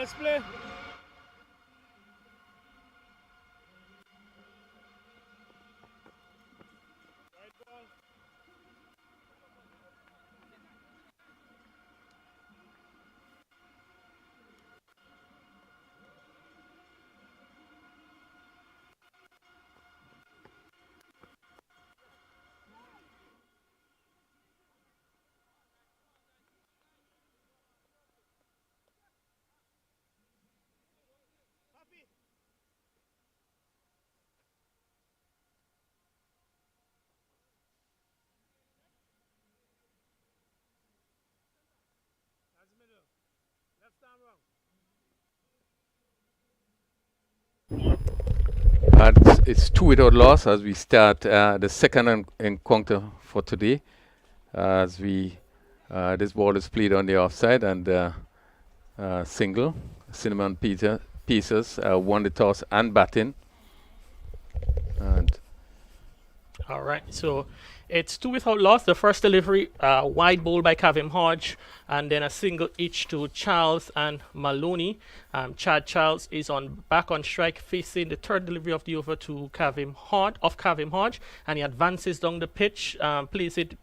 Let's play. That's middle. Left arm wrong. It's two without loss as we start the second encounter for today. As we this ball is played on the offside and single. Cinnamon Pieces won the toss and batting. And All right, so it's two without loss. The first delivery, wide ball by Kavim Hodge, and then a single each to Charles and Maloney. Chad Charles is back on strike, facing the third delivery of the over to Kavim Hodge, and he advances down the pitch, plays it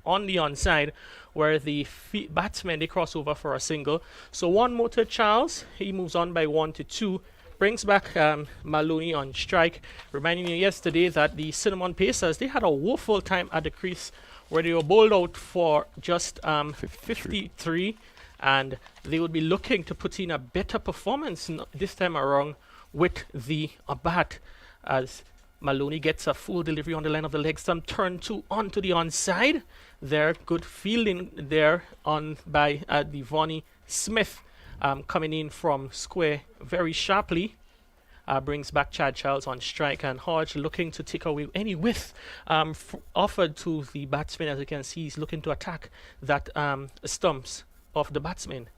on the onside, where the batsmen they cross over for a single. So one more to Charles. He moves on by 1-2. Brings back Maloney on strike, reminding you yesterday that the Cinnamon Pacers, they had a woeful time at the crease where they were bowled out for just 53, and they would be looking to put in a better performance this time around with the bat, as Maloney gets a full delivery on the line of the leg stump, turn two onto the onside. There, good fielding there on by Devonnie Smith. Coming in from square very sharply, brings back Chad Charles on strike, and Hodge looking to take away any width offered to the batsman. As you can see, he's looking to attack that stumps of the batsman.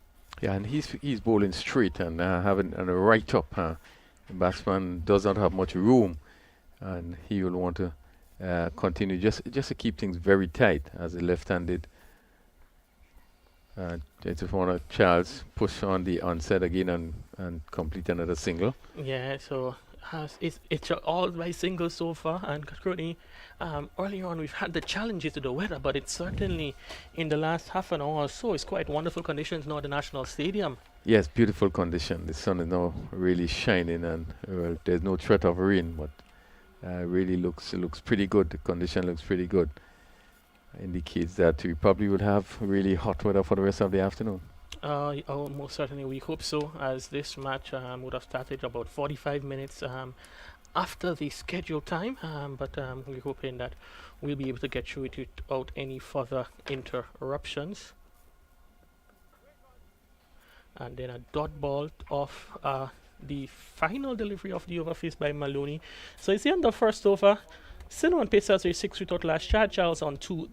yeah, and he's bowling straight and having a right up. The batsman does not have much room, and he will want to continue just to keep things very tight as the left-handed. Just want to Charles push on the onset again and complete another single. Yeah, so it's all by singles so far, and currently earlier on we've had the challenges to the weather, but it's certainly in the last half an hour or so it's quite wonderful conditions now at the National Stadium. Yes, beautiful condition. The sun is now really shining, and well, there's no threat of rain, but really looks pretty good. The condition looks pretty good. Indicates that we probably would have really hot weather for the rest of the afternoon. Oh, most certainly we hope so, as this match would have started about 45 minutes after the scheduled time, but we're hoping that we'll be able to get through it without any further interruptions. And then a dot ball of the final delivery of the over faced by Maloney. So it's the end of first over. Cinnamon Pacers with 6 without last. Chad Charles on 2.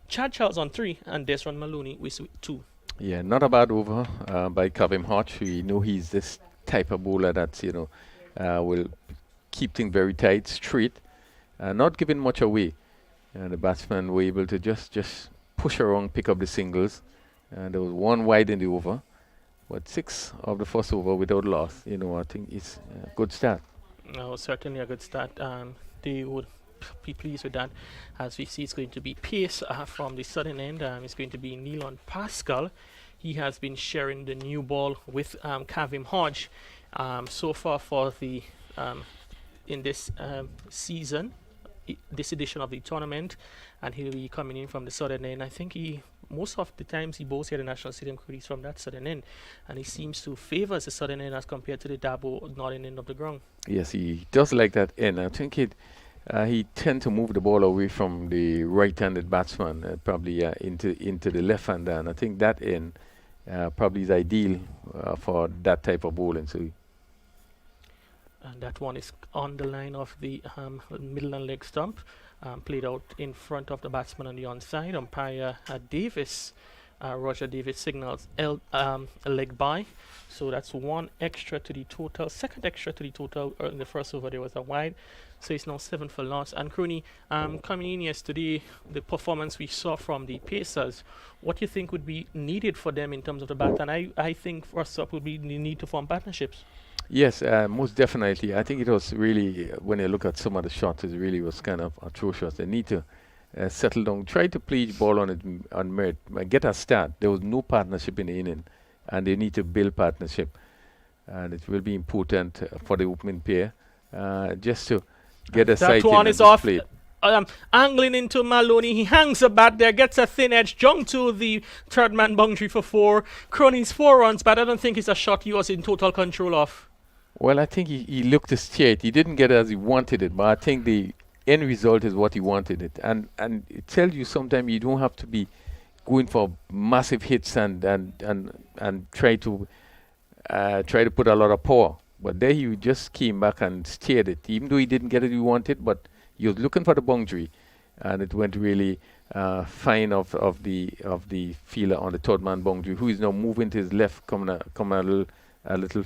Chad Charles on 3, and Desron Maloney with 2. Yeah, not a bad over by Kavim Hodge. We know he's this type of bowler that will keep things very tight, straight, not giving much away. And the batsmen were able to just push around, pick up the singles, and there was one wide in the over. But 6 of the first over without loss. I think it's a good start. No, certainly a good start. They would be pleased with that, as we see it's going to be pace from the southern end. It's going to be Neilon Pascal. He has been sharing the new ball with Kavim Hodge so far for the in this season, this edition of the tournament, and he'll be coming in from the southern end. I think most of the times he bowls here at the National Stadium crease from that southern end, and he seems to favor the southern end as compared to the Dabo northern end of the ground. Yes, he does like that end. I think he tend to move the ball away from the right-handed batsman, probably into the left-hander, and I think that end probably is ideal for that type of bowling. So, and that one is on the line of the middle and leg stump, played out in front of the batsman on the onside. Umpire Davis, Roger Davis signals a leg by, so that's one extra to the total. Second extra to the total. In the first over there was a wide. So it's now 7 for loss. And Crony, coming in yesterday, the performance we saw from the Pacers, what do you think would be needed for them in terms of the bat? And I think first up would be the need to form partnerships. Yes, most definitely. I think it was really, when you look at some of the shots, it really was kind of atrocious. They need to settle down, try to play each ball on it on merit, get a start. There was no partnership in the inning, and they need to build partnership. And it will be important for the opening pair just to get a sight That one in is and off. display it. Angling into Maloney. He hangs the bat there, gets a thin edge, jump to the third man boundary for 4. Crony's 4 runs, but I don't think it's a shot he was in total control of. Well, I think he looked to steer it. He didn't get it as he wanted it, but I think the end result is what he wanted it. And it tells you sometimes you don't have to be going for massive hits and try to put a lot of power. But there he just came back and steered it, even though he didn't get it he wanted, but he was looking for the boundary, and it went really fine of the fielder on the third man boundary, who is now moving to his left, coming a little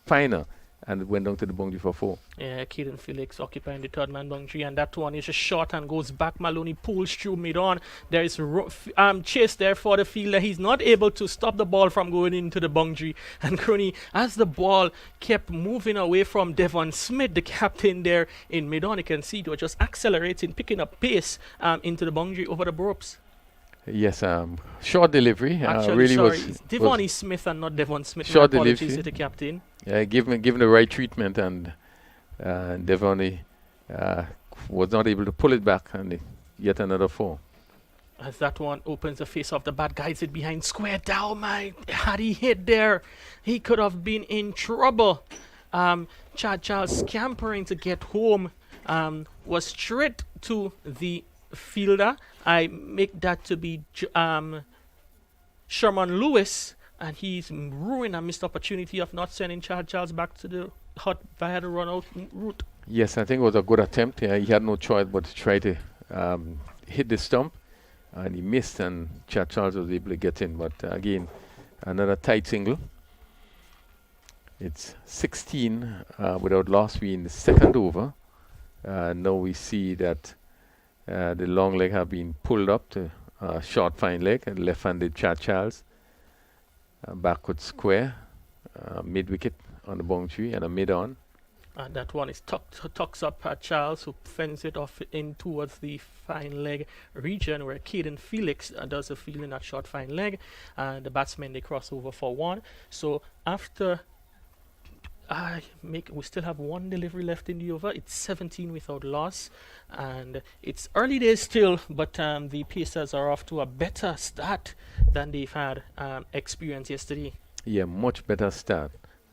finer, and it went down to the boundary for 4. Yeah, Caden Felix occupying the third man boundary, and that one is just short and goes back. Maloney pulls through mid-on. There is chase there for the fielder. He's not able to stop the ball from going into the boundary. And Crony, as the ball kept moving away from Devon Smith, the captain there in mid-on, you can see it was just accelerating, picking up pace into the boundary over the ropes. Yes, short delivery. Actually, really sorry, was it's Devon Smith and not Devon Smith. Short My apologies delivery. to the captain. Given the right treatment, and Devon was not able to pull it back, and yet another 4. As that one opens the face of the bat, guides it behind square down. Had he hit there, he could have been in trouble. Chad Charles scampering to get home, was straight to the fielder. I make that to be Sherman Lewis, and he's ruined a missed opportunity of not sending Chad Charles back to the hut via the run out route. Yes, I think it was a good attempt. He had no choice but to try to hit the stump, and he missed, and Chad Charles was able to get in. But again, another tight single. It's 16 without loss. We in the second over. Now we see that the long leg have been pulled up to short fine leg, and left-handed Chad Charles. Backward square, mid wicket on the boundary, and a mid on. That one is tucks up Charles, who fends it off in towards the fine leg region, where Caden Felix does the fielding at short fine leg. The batsmen, they cross over for 1. So after we still have 1 delivery left in the over. It's 17 without loss, and it's early days still, but the Pacers are off to a better start than they've had experienced yesterday. Yeah, much better start.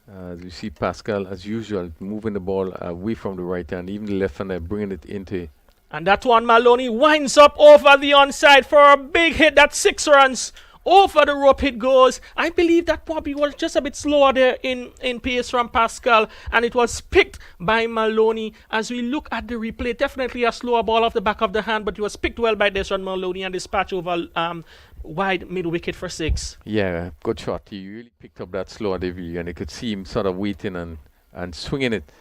As you see Pascal, as usual, moving the ball away from the right hand, even the left hand, bringing it into. And that one, Maloney winds up over the onside for a big hit. That's 6 runs. Over the rope it goes. I believe that probably was just a bit slower there in pace from Pascal, and it was picked by Maloney. As we look at the replay, definitely a slower ball off the back of the hand, but it was picked well by Deshaun Maloney and dispatched over wide mid wicket for 6. Yeah, good shot. He really picked up that slower delivery, and you could see him sort of waiting and swinging it,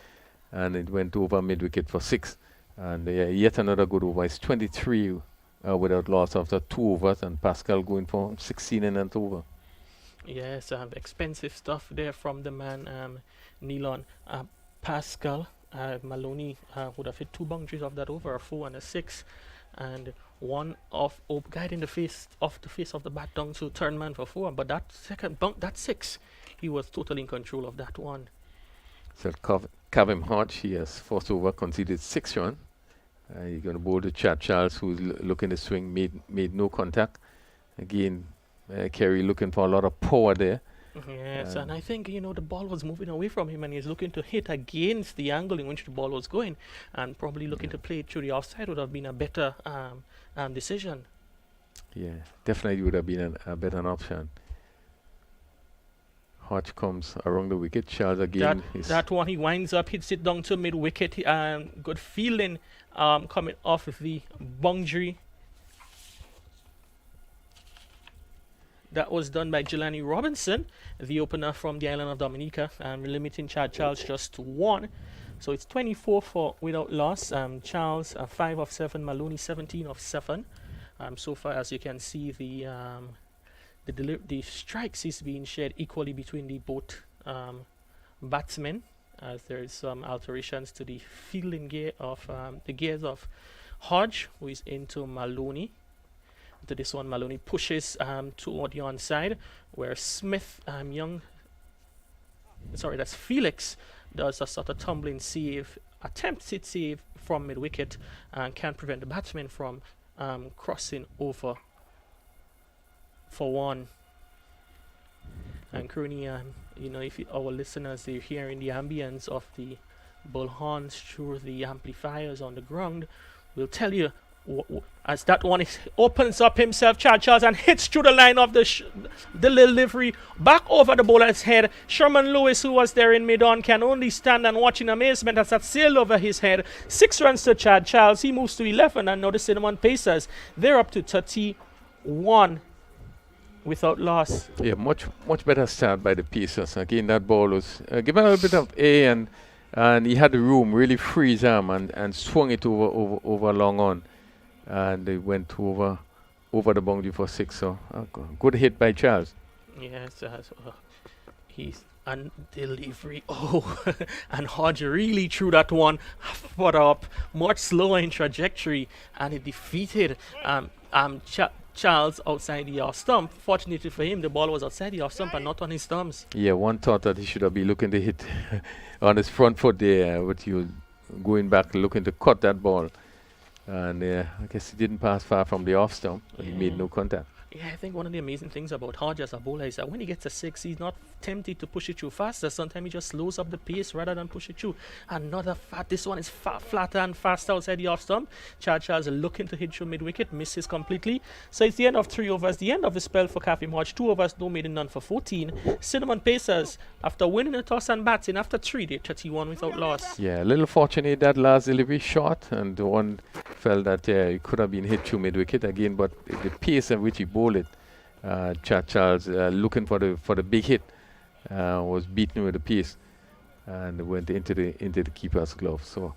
and it went over mid wicket for 6. And yet another good over. It's 23 without loss after 2 overs, and Pascal going for 16 and an over. Yes, expensive stuff there from the man, Nealon. Pascal, Maloney would have hit 2 boundaries of that over, a 4 and a 6, and one off guiding the face of the bat down to turn man for 4. But that second bunk, that 6, he was totally in control of that one. So Kavim Hodge, he has first over conceded 6 runs. He's going to bowl to Chad Charles, who's looking to swing, made no contact. Again, Kerry looking for a lot of power there. Yes, and I think, the ball was moving away from him, and he's looking to hit against the angle in which the ball was going, and probably looking to play it through the offside would have been a better decision. Yeah, definitely would have been a better option. Hodge comes around the wicket. Charles again. That one, he winds up, hits it down to mid wicket. Good fielding coming off of the boundary. That was done by Jelani Robinson, the opener from the island of Dominica, limiting Chad Charles just to 1. So it's 24 for without loss. Charles 5 of 7, Maloney 17 of 7. So far, as you can see, the strikes is being shared equally between the both batsmen, as there is some alterations to the fielding gear of the gears of Hodge, who is into Maloney. To this one, Maloney pushes toward the onside, where Smith that's Felix, does a sort of tumbling save, attempted save from mid wicket, and can prevent the batsman from crossing over for one. And Crony, if our listeners are hearing the ambience of the bullhorns through the amplifiers on the ground, will tell you as that one opens up himself, Chad Charles, and hits through the line of the delivery back over the bowler's head. Sherman Lewis, who was there in mid-on, can only stand and watch in amazement as that sailed over his head. 6 runs to Chad Charles. He moves to 11, and now the Cinnamon Pacers, they're up to 31 without loss. Yeah, much better start by the Pacers. Again, that ball was given a little bit of A, and he had the room, really free his arm and swung it over long on. And they went over the boundary for 6. So good hit by Charles. Yes, he's and delivery. Oh, and Hodge really threw that one further up, much slower in trajectory, and it defeated Charles outside the off stump. Fortunately for him, the ball was outside the off stump and not on his thumbs. Yeah, one thought that he should have been looking to hit on his front foot there, but he was going back looking to cut that ball. And I guess he didn't pass far from the off stump, but he made no contact. Yeah, I think one of the amazing things about Hodge as a bowler is that when he gets a 6, he's not tempted to push it through faster. Sometimes he just slows up the pace rather than push it through. Another this one is flatter and faster outside the off stump. Charles looking to hit through mid wicket, misses completely. So it's the end of 3 overs, the end of the spell for Kavim Hodge. 2 overs, no maiden, none for 14. Cinnamon Pacers, after winning a toss and batting after 3, they're 31 without loss. Yeah, a little fortunate that last delivery shot, and the one felt that it could have been hit through mid wicket again, but the pace at which he bowled it, Charles looking for the big hit, was beaten with the pace and went into the keeper's glove. So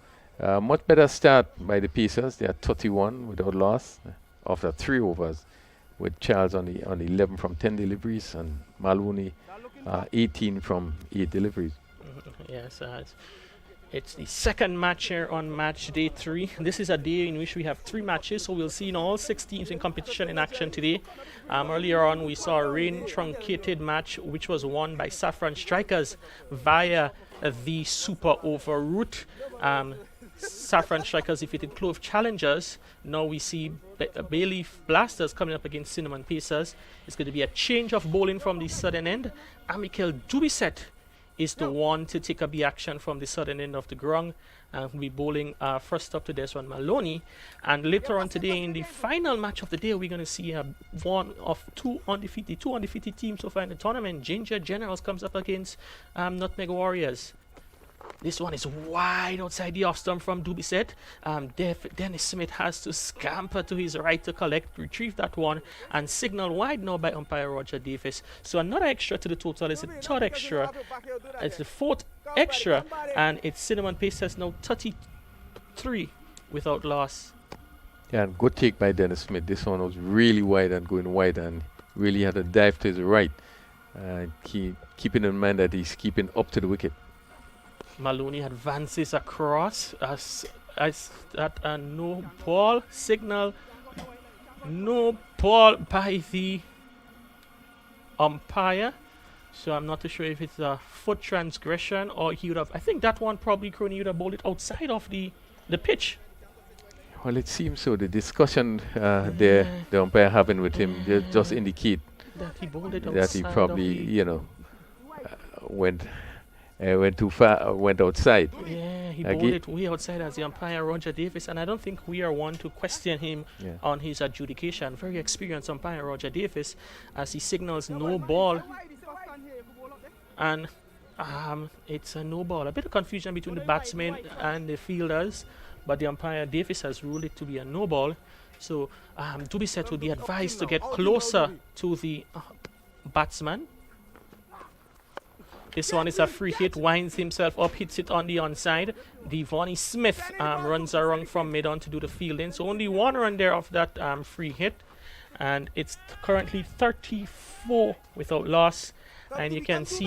much better start by the Pacers. They are 31 without loss after 3 overs, with Charles on the 11 from 10 deliveries and Maloney 18 from 8 deliveries. Yes, it's the second match here on match day 3. This is a day in which we have 3 matches, so we'll see all 6 teams in competition in action today. Earlier on, we saw a rain truncated match, which was won by Saffron Strikers via the super over route. Saffron Strikers defeated Clove Challengers. Now we see Bayleaf Blasters coming up against Cinnamon Pacers. It's going to be a change of bowling from the southern end. Amikel Dubiset is the one to take up the action from the southern end of the ground. We'll be bowling first up to Desmond Maloney. And later on today, in the final match of the day, we're going to see one of 2 undefeated teams so far in the tournament. Ginger Generals comes up against Nutmeg Warriors. This one is wide outside the off stump from Dubiset. Dennis Smith has to scamper to his right to retrieve that one, and signal wide now by umpire Roger Davis. So another extra to the total is the 3rd extra. It's the 4th extra, and it's Cinnamon Pacers now 33 without loss. Yeah, and good take by Dennis Smith. This one was really wide and going wide, and really had a dive to his right. Keeping in mind that he's keeping up to the wicket. Maloney advances across as that no ball signal, no ball by the umpire. So I'm not too sure if it's a foot transgression or he would have. I think that one probably Crony would have bowled it outside of the pitch. Well, it seems so. The discussion the umpire having with him just indicate that he bowled it that he probably went too far, went outside. Yeah, he bowled it way outside as the umpire Roger Davis, and I don't think we are one to question him on his adjudication. Very experienced umpire Roger Davis, as he signals no ball, and it's a no ball. A bit of confusion between the batsmen and the fielders, but the umpire Davis has ruled it to be a no ball. So Dubiset will be advised to get closer to the batsman. This one is a free hit, winds himself up, hits it on the onside. Devonnie Smith runs around from mid on to do the fielding. So only one run there of that free hit. And it's currently 34 without loss. And you can see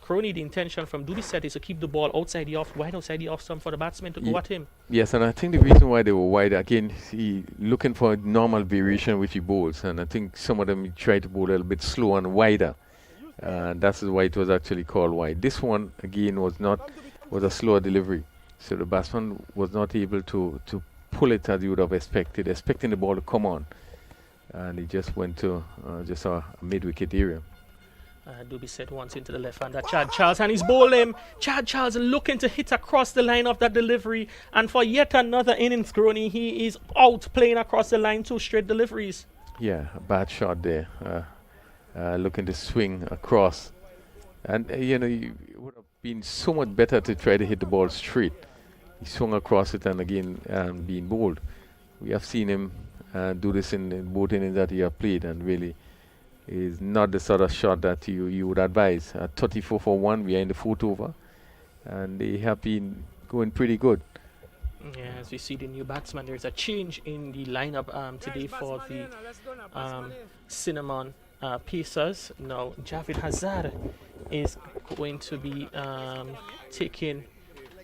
Crony, the intention from Dubiset is to keep the ball outside the off, wide outside the off stump for the batsman to go at him. Yes, and I think the reason why they were wide, again, he looking for normal variation with the bowls. And I think some of them he tried to bowl a little bit slow and wider. That's why it was actually called wide. This one, again, was a slower delivery. So the batsman was not able to pull it as you would have expecting the ball to come on. And he just went to just a mid-wicket area. Dubiset once into the left-hander, Chad Charles, and he's bowling him. Chad Charles looking to hit across the line of that delivery. And for yet another innings, Crony, he is out playing across the line, 2 straight deliveries. Yeah, a bad shot there. Looking to swing across. And, it would have been so much better to try to hit the ball straight. He swung across it and again being bowled. We have seen him do this in both innings that he have played, and really is not the sort of shot that you would advise. 34 for 1, we are in the 4th over, and they have been going pretty good. Yeah, as we see the new batsman, there's a change in the lineup today for the Cinnamon Pacers. Now, Javid Hazard is going to be taking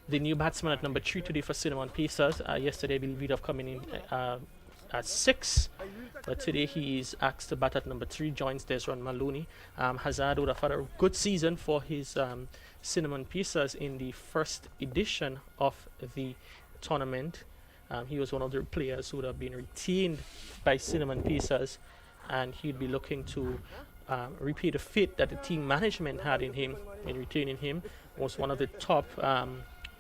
the new batsman at number 3 today for Cinnamon Pacers. Yesterday, I believe he'd have coming in at 6, but today he is asked to bat at number 3, joins Desron Maloney. Hazard would have had a good season for his Cinnamon Pacers in the first edition of the tournament. He was one of the players who would have been retained by Cinnamon Pacers, and he'd be looking to repay the faith that the team management had in him in retaining him. Was one of the top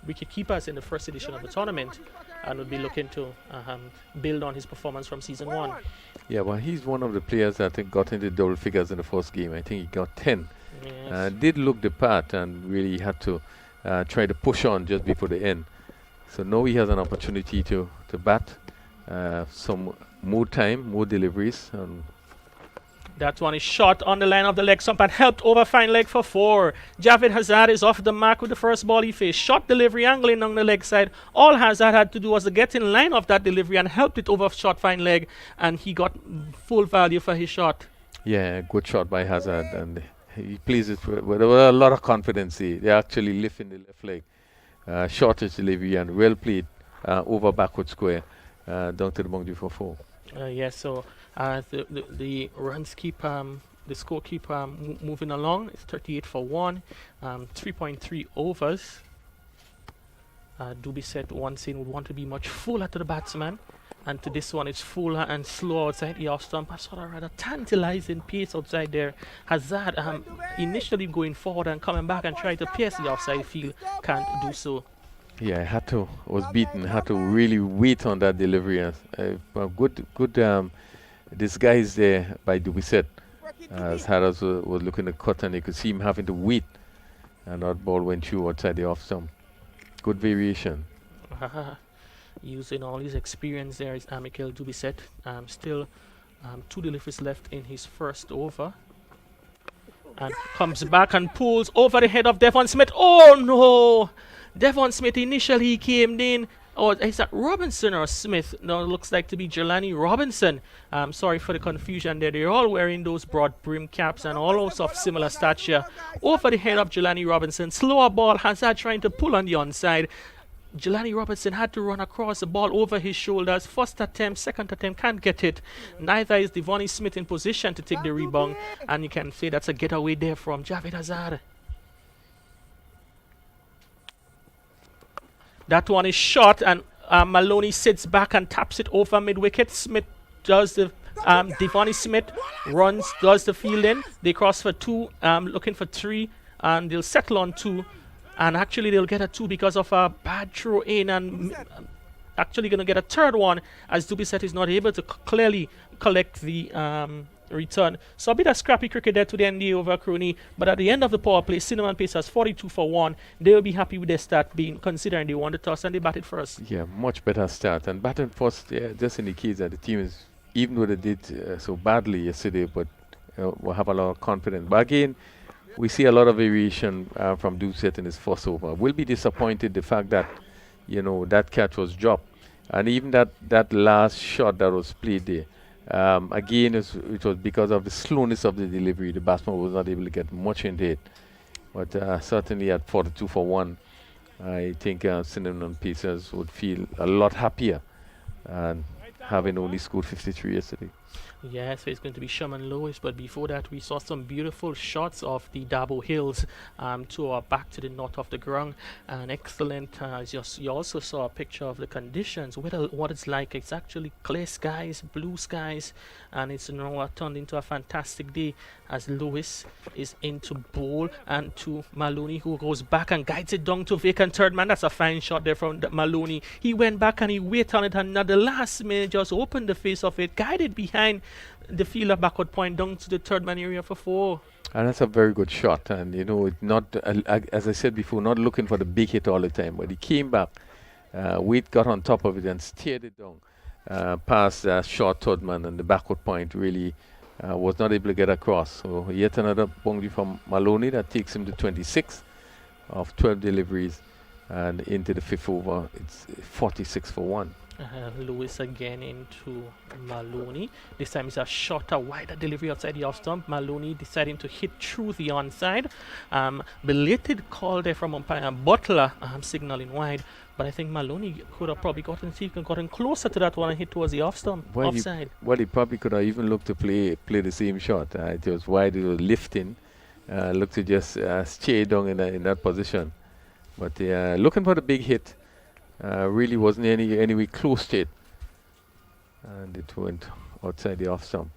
wicket keepers in the first edition of the tournament, and would be looking to build on his performance from season 1. Yeah, well, he's one of the players that got into double figures in the first game. I think he got 10. Yes. Did look the part and really had to try to push on just before the end. So now he has an opportunity to bat some more time, more deliveries. That one is shot on the line of the leg stump and helped over fine leg for 4. Javid Hazard is off the mark with the first ball he faced. Shot delivery angling on the leg side. All Hazard had to do was to get in line of that delivery and helped it over short fine leg, and he got full value for his shot. Yeah, good shot by Hazard, and he plays it with a lot of confidence. They actually lifting the left leg. Shortish delivery and well played over backward square down to the boundary for 4. Yes, so the runs keep the score keep moving along. It's 38 for 1, 3.3 overs. Dubiset once in would want to be much fuller to the batsman, and to this one it's fuller and slow outside the off stump. A sort of rather tantalizing pace outside there. Hazard initially going forward and coming back and trying to pierce the offside field, can't do so. Yeah, was beaten. Had to really wait on that delivery. Good disguise there by Dubiset. As Harris was looking to cut, and you could see him having to wait, and that ball went through outside the off stump. Good variation. Using all his experience there is Michael Dubiset. Still 2 deliveries left in his first over. And comes back and pulls over the head of Devon Smith. Oh no! Devon Smith initially came in. Oh, is that Robinson or Smith? No, it looks like to be Jelani Robinson. Sorry for the confusion there. They're all wearing those broad brim caps and all of similar stature. Over the head of Jelani Robinson. Slower ball. Hazard trying to pull on the onside. Jelani Robinson had to run across the ball over his shoulders. First attempt, second attempt, can't get it. Neither is Devonnie Smith in position to take the rebound. And you can say that's a getaway there from Javid Hazard. That one is short, and Maloney sits back and taps it over mid-wicket. Smith does the Devonnie Smith does the fielding. They cross for 2, looking for 3, and they'll settle on 2. And actually they'll get a 2 because of a bad throw in, and actually going to get a third one as Dubiset is not able to clearly collect the return. So a bit of scrappy cricket there to the end of the over, Crony. But at the end of the power play, Cinnamon Pacers 42 for 1. They will be happy with their start, being considering they won the toss and they batted first. Yeah, much better start. And batting first just indicates that the team is, even though they did so badly yesterday, but will have a lot of confidence. But again, we see a lot of variation from Doucette in his first over. We'll be disappointed the fact that, that catch was dropped. And even that last shot that was played there, again, it was because of the slowness of the delivery. The batsman was not able to get much into it. But certainly at 42 for 1, I think Cinnamon Pacers would feel a lot happier and having only scored 53 yesterday. Yeah, so it's going to be Sherman Lewis, but before that we saw some beautiful shots of the Dabo Hills to our back to the north of the ground, and excellent. You also saw a picture of the conditions, what it's like. It's actually clear skies, blue skies, and it's now turned into a fantastic day as Lewis is into bowl and to Maloney, who goes back and guides it down to vacant third man. That's a fine shot there from Maloney. He went back and he waited on it, and at the last minute just opened the face of it, guided behind the fielder backward point down to the third man area for 4. And that's a very good shot. And, it's not, as I said before, not looking for the big hit all the time. But he came back, Wade got on top of it and steered it down past short third man, and the backward point really was not able to get across. So yet another boundary from Maloney that takes him to 26 of 12 deliveries. And into the 5th over, it's 46 for 1. Lewis again into Maloney. This time it's a shorter, wider delivery outside the off stump. Maloney deciding to hit through the onside. Belated call there from umpire Butler signaling wide. But I think Maloney could have probably gotten closer to that one and hit towards the off stump, offside. He probably could have even looked to play the same shot. It was wide, it was lifting. Looked to just stay down in that position. But looking for the big hit. Really wasn't anywhere close to it, and it went outside the off stump.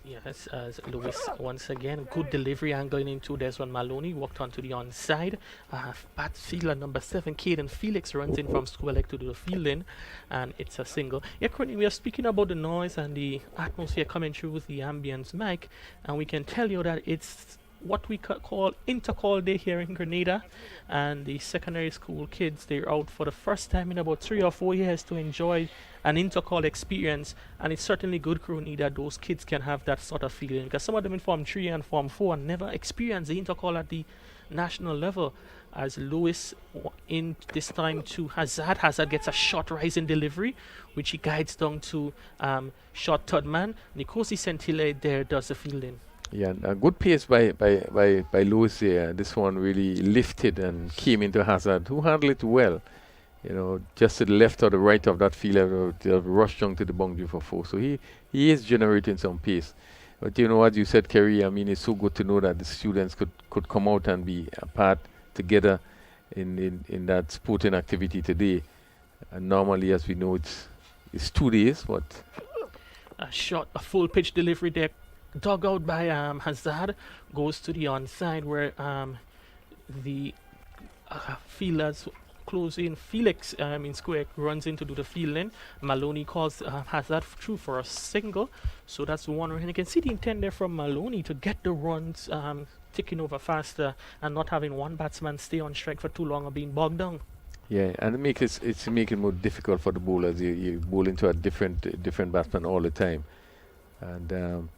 Yes, as Lewis once again, good delivery angling into this one. Maloney walked onto the onside. Bat fielder number 7, Caden Felix, runs in from square leg to do the fielding, and it's a single. Yeah, currently we are speaking about the noise and the atmosphere coming through with the ambience mic, and we can tell you that it's what we call intercall day here in Grenada, and the secondary school kids, they're out for the first time in about 3 or 4 years to enjoy an intercall experience, and it's certainly good, Grenada, that those kids can have that sort of feeling, because some of them in Form 3 and Form 4 never experienced the intercall at the national level. As Lewis in this time to Hazard gets a short rising delivery, which he guides down to short third man. Nikosi Sentile there does the fielding. Yeah, a good pace by Lewis here. This one really lifted and came into Hazard, who handled it well. Just to the left or the right of that fielder, rushed down to the boundary for 4. So he is generating some pace. But as you said, Kerry, I mean, it's so good to know that the students could come out and be a part together in that sporting activity today. And normally, as we know, it's 2 days, but a full pitch delivery there. Dug out by Hazard, goes to the onside where the fielders close in. Felix in square runs in to do the fielding. Maloney calls Hazard through for a single, so that's one. And you can see the intent there from Maloney to get the runs ticking over faster and not having one batsman stay on strike for too long or being bogged down. Yeah, and it's making it more difficult for the bowlers. You bowl into a different batsman all the time, and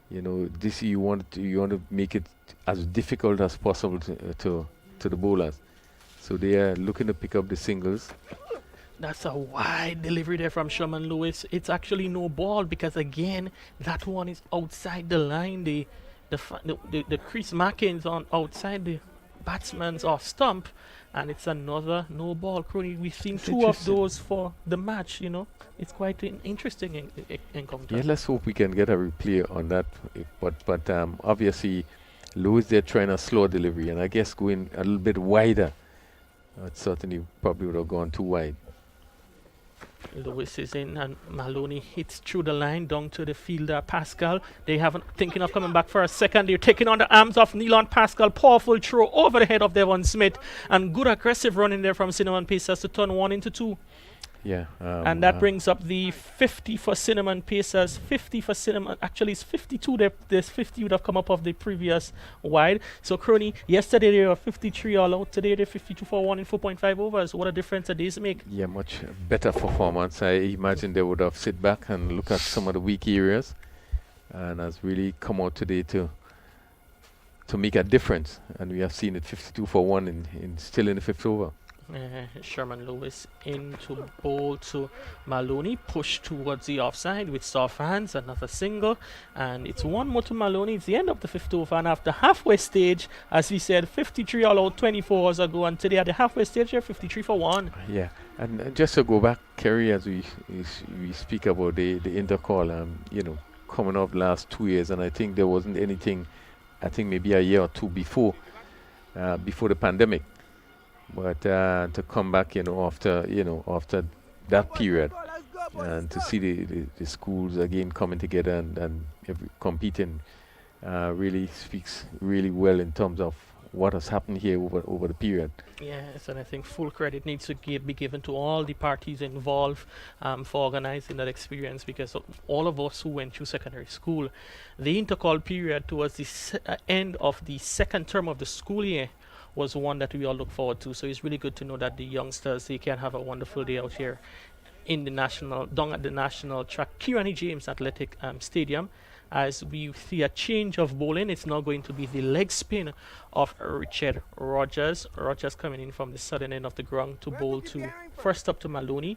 this you want to make it as difficult as possible to the bowlers. So they are looking to pick up the singles. That's a wide delivery there from Sherman Lewis. It's actually no ball because again that one is outside the line. The crease markings on outside the batsman's off stump, and it's another no ball. Crony, we've seen 2 of those for the match. It's quite an interesting encounter. Yeah, let's hope we can get a replay on that. But obviously, Lewis there trying a slow delivery, and I guess going a little bit wider. Certainly, probably would have gone too wide. Lewis is in and Maloney hits through the line down to the fielder Pascal. They haven't thinking of coming back for a second. They're taking on the arms of Neilon Pascal. Powerful throw over the head of Devon Smith, and good aggressive running there from Cinnamon Pacers to turn 1 into 2. Yeah. And that brings up the 50 for Cinnamon Pacers. 50 for Cinnamon. Actually, it's 52. There's 50 would have come up of the previous wide. So, Crony, yesterday they were 53 all out. Today they're 52 for 1 in 4.5 overs. What a difference a days make. Yeah, much better performance. I imagine they would have sit back and look at some of the weak areas, and has really come out today to to make a difference. And we have seen it 52 for 1 still in the fifth over. Sherman Lewis into bowl to Maloney, push towards the offside with soft hands, another single, and it's one more to Maloney. It's the end of the fifth over, and after halfway stage, as we said, 53 all out 24 hours ago, and today at the halfway stage, they're 53 for 1. Yeah, and just to go back, Kerry, as we speak about the intercall, coming up last 2 years, and I think there wasn't anything, I think maybe a year or two before the pandemic. But to come back, after that period, and to see the schools again coming together and competing, really speaks really well in terms of what has happened here over the period. Yes, and I think full credit needs to be given to all the parties involved for organizing that experience, because all of us who went through secondary school, the intercall period towards the end of the second term of the school year was one that we all look forward to. So it's really good to know that the youngsters, they can have a wonderful day out here in the down at the national track, Kirani James Athletic Stadium. As we see a change of bowling, it's now going to be the leg spin of Richard Rogers. Rogers coming in from the southern end of the ground to bowl to first up to Maloney,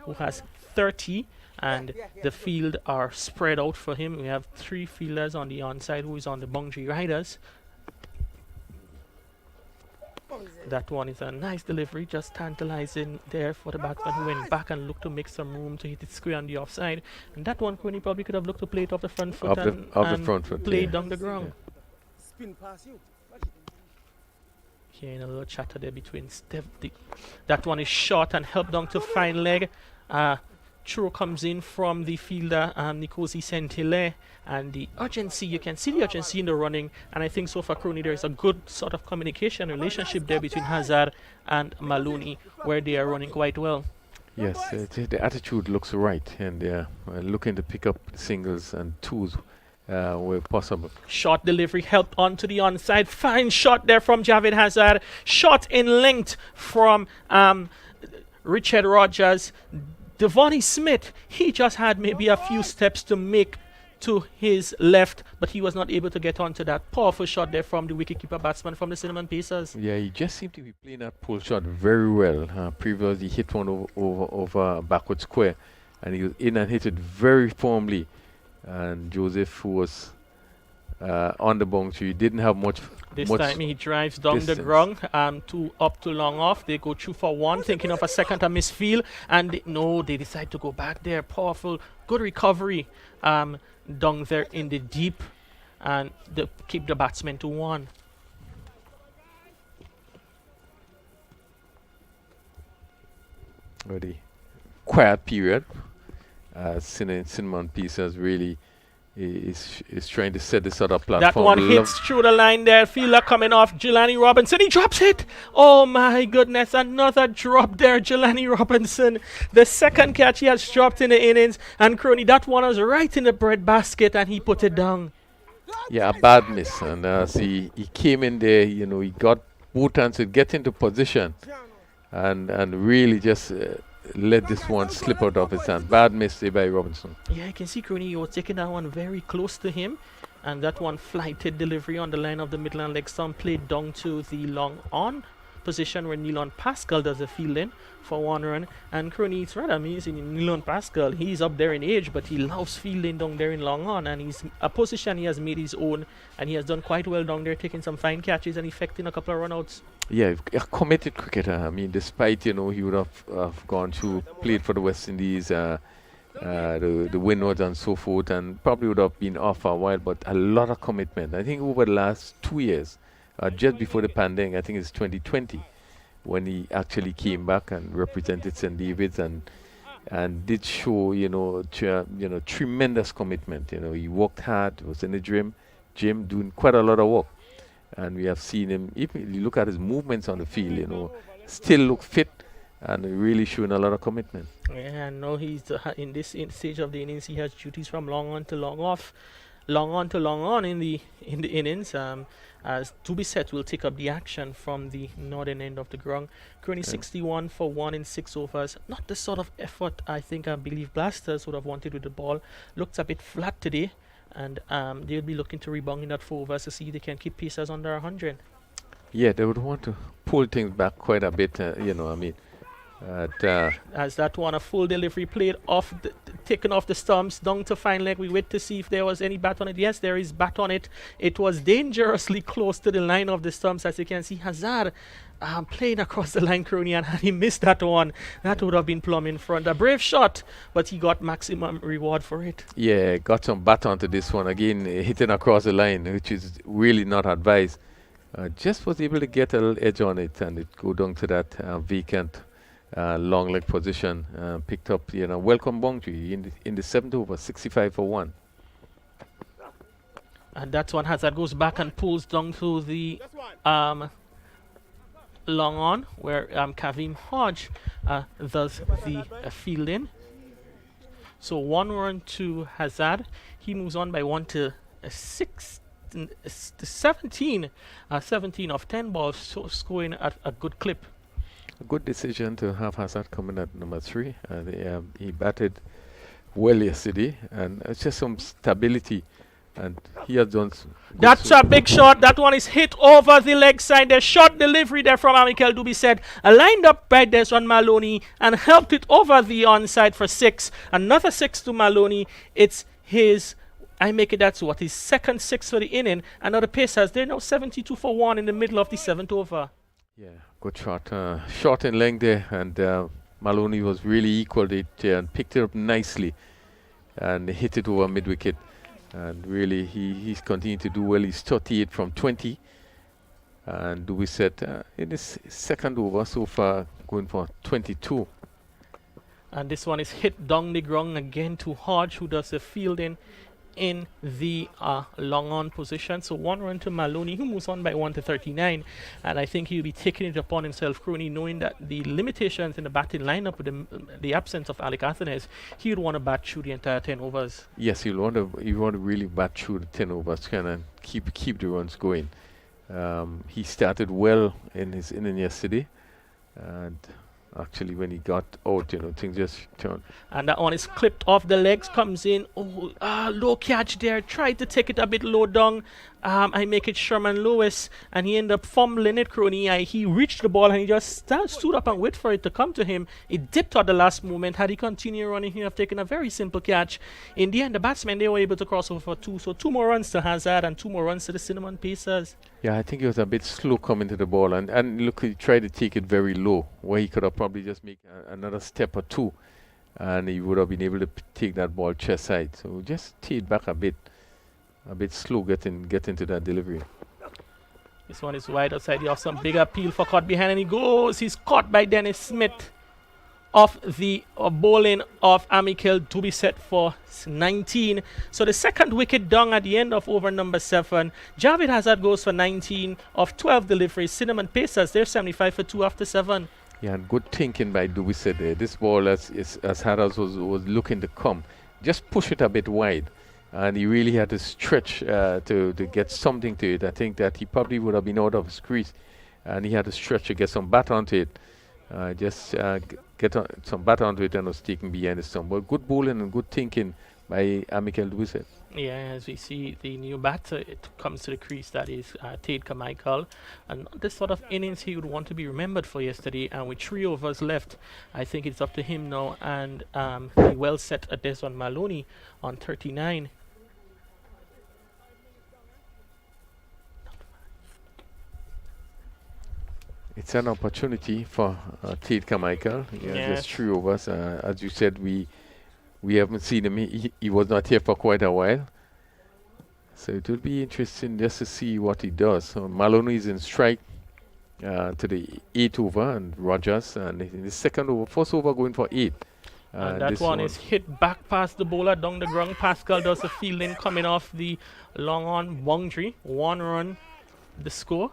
who has 30, and the field are spread out for him. We have 3 fielders on the onside who is on the boundary riders. That one is a nice delivery, just tantalizing there for the batsman, who went back and looked to make some room to hit it square on the offside. And that one, Quinny probably could have looked to play it off the front foot and play it down the ground. Spin past you. Hearing a little chatter there between Steph. That one is short and helped down to fine leg. Throw comes in from the fielder, Nikosi Sentile, and the urgency, you can see the urgency in the running, and I think so far, Crony, there is a good sort of communication relationship there between Hazard and Maloney, where they are running quite well. Yes, the attitude looks right, and they're looking to pick up singles and twos where possible. Short delivery helped onto the onside. Fine shot there from Javed Hazard. Shot in length from Richard Rogers. Devonnie Smith, he just had maybe a few steps to make to his left, but he was not able to get onto that powerful shot there from the wicketkeeper batsman from the Cinnamon Pacers. Yeah, he just seemed to be playing that pull shot very well. Previously, he hit one over backward square, and he was in and hit it very firmly. And Joseph, who was on the boundary, didn't have much. This time he drives down the ground, up to long off. They go through for 1, thinking of a second a misfield, and they decide to go back there. Powerful, good recovery down there in the deep, and they keep the batsman to 1. Very quiet period. Cinnamon Pacers really is trying to set this other platform. That one hits through the line there. Fielder coming off. Jelani Robinson. He drops it. Oh my goodness. Another drop there. Jelani Robinson. The second catch he has dropped in the innings. And Crony, that one was right in the bread basket and he put it down. Yeah, a bad miss. And he came in there, he got both hands to get into position and really just let this one slip out of his hand. Bad miss there by Robinson. Yeah, I can see Crony, you were taking that one very close to him. And that one flighted delivery on the line of the Midland leg stump, played down to the long on position where Nilon Pascal does the fielding for 1 run. And Crony, it's rather amazing. Nilon Pascal, he's up there in age, but he loves fielding down there in long on. And he's a position he has made his own. And he has done quite well down there, taking some fine catches and effecting a couple of runouts. Yeah, a committed cricketer. I mean, despite, he would have gone through, played for the West Indies, the Windwards and so forth, and probably would have been off for a while, but a lot of commitment. I think over the last 2 years, just before the pandemic, I think it's 2020, when he actually came back and represented St. David's and did show, tremendous commitment. He worked hard, was in the gym doing quite a lot of work. And we have seen him, if you look at his movements on the field, still look fit and really showing a lot of commitment. Yeah, no, he's in this stage of the innings, he has duties from long on to long off, long on to long on in the innings. As Dubisset will take up the action from the northern end of the ground. Currently 61 for 1 in 6 overs. Not the sort of effort I believe Blasters would have wanted with the ball. Looked a bit flat today. and they'll be looking to rebound in that 4 overs to see if they can keep pacers under 100. Yeah, they would want to pull things back quite a bit, As that one, a full delivery played off, taken off the stumps, down to fine leg. We wait to see if there was any bat on it. Yes, there is bat on it. It was dangerously close to the line of the stumps, as you can see. Hazard playing across the line, Crony, and had he missed that one, that would have been plumb in front. A brave shot, but he got maximum reward for it. Yeah, got some bat onto this one. Again, hitting across the line, which is really not advised. Just was able to get a little edge on it, and it go down to that vacant long leg position. Picked up, welcome boundary in the 7th over, 65 for 1. And that one, Hazard goes back and pulls down to the long on, where Kavim Hodge does the fielding. So 1 run to Hazard. He moves on by 1 to 17. 17 of 10 balls, so scoring at a good clip. A good decision to have Hazard coming at number 3. He batted well yesterday, and it's just some stability. And he has done. That's a big shot. That one is hit over the leg side. The shot delivery there from Amikel Dubisset. Lined up by Desmond Maloney and helped it over the onside for 6. Another 6 to Maloney. It's his. I make it that's what his second 6 for the inning. Another Pacers. They're now 72 for 1 in the middle of the 7th over. Yeah, good shot. Short in length there, and Maloney was really equal to it and picked it up nicely and hit it over mid wicket. And really, he's continued to do well. He's 38 from 20. And Dubisset in his second over so far going for 22. And this one is hit down the ground again to Hodge, who does the fielding in the long on position. So 1 run to Maloney, who moves on by 1 to 39. And I think he'll be taking it upon himself, Crony, knowing that the limitations in the batting lineup with the absence of Alec Athens, he would want to bat through the entire 10 overs. Yes, he'll want to really bat through the 10 overs, kind of keep the runs going. He started well in his inning yesterday, and actually when he got out, things just turned. And that one is clipped off the legs, comes in. Low catch there. Tried to take it a bit low down. I make it Sherman Lewis, and he ended up fumbling it, Crony. He reached the ball and he just stood up and wait for it to come to him. It dipped at the last moment. Had he continued running, he'd have taken a very simple catch. In the end, the batsmen, they were able to cross over for 2. So 2 more runs to Hazard and 2 more runs to the Cinnamon Pacers. Yeah, I think he was a bit slow coming to the ball, and look, he tried to take it very low, where he could have probably just make another step or 2, and he would have been able to take that ball chest side. So just tee it back a bit slow getting to that delivery. This one is wide outside. You have some big appeal for caught behind, and he goes. He's caught by Dennis Smith off the bowling of Amikel Dubisset for 19. So the second wicket down at the end of over number 7. Javid Hazard goes for 19 of 12 deliveries. Cinnamon Pacers, they're 75 for 2 after 7. Yeah, and good thinking by Dubisset there. This ball, as Harris was looking to come, just push it a bit wide. And he really had to stretch to get something to it. I think that he probably would have been out of his crease, and he had to stretch to get some bat onto it. Get some bat onto it and was taken behind the stump. But good bowling and good thinking by Amikel Dubisset. Yeah, as we see the new batter, it comes to the crease, that is Tate Carmichael. And this sort of innings he would want to be remembered for yesterday. And with 3 overs left, I think it's up to him now. And he well set a Desmond Maloney on 39. It's an opportunity for Tate Carmichael. Yes. Just 3 overs. As you said, we haven't seen him. He was not here for quite a while. So it will be interesting just to see what he does. So Maloney is in strike to the 8th over, and Rogers, and in the second over, first over going for 8. And that one is hit back past the bowler down the ground. Pascal does the fielding coming off the long on boundary. 1 run, the score.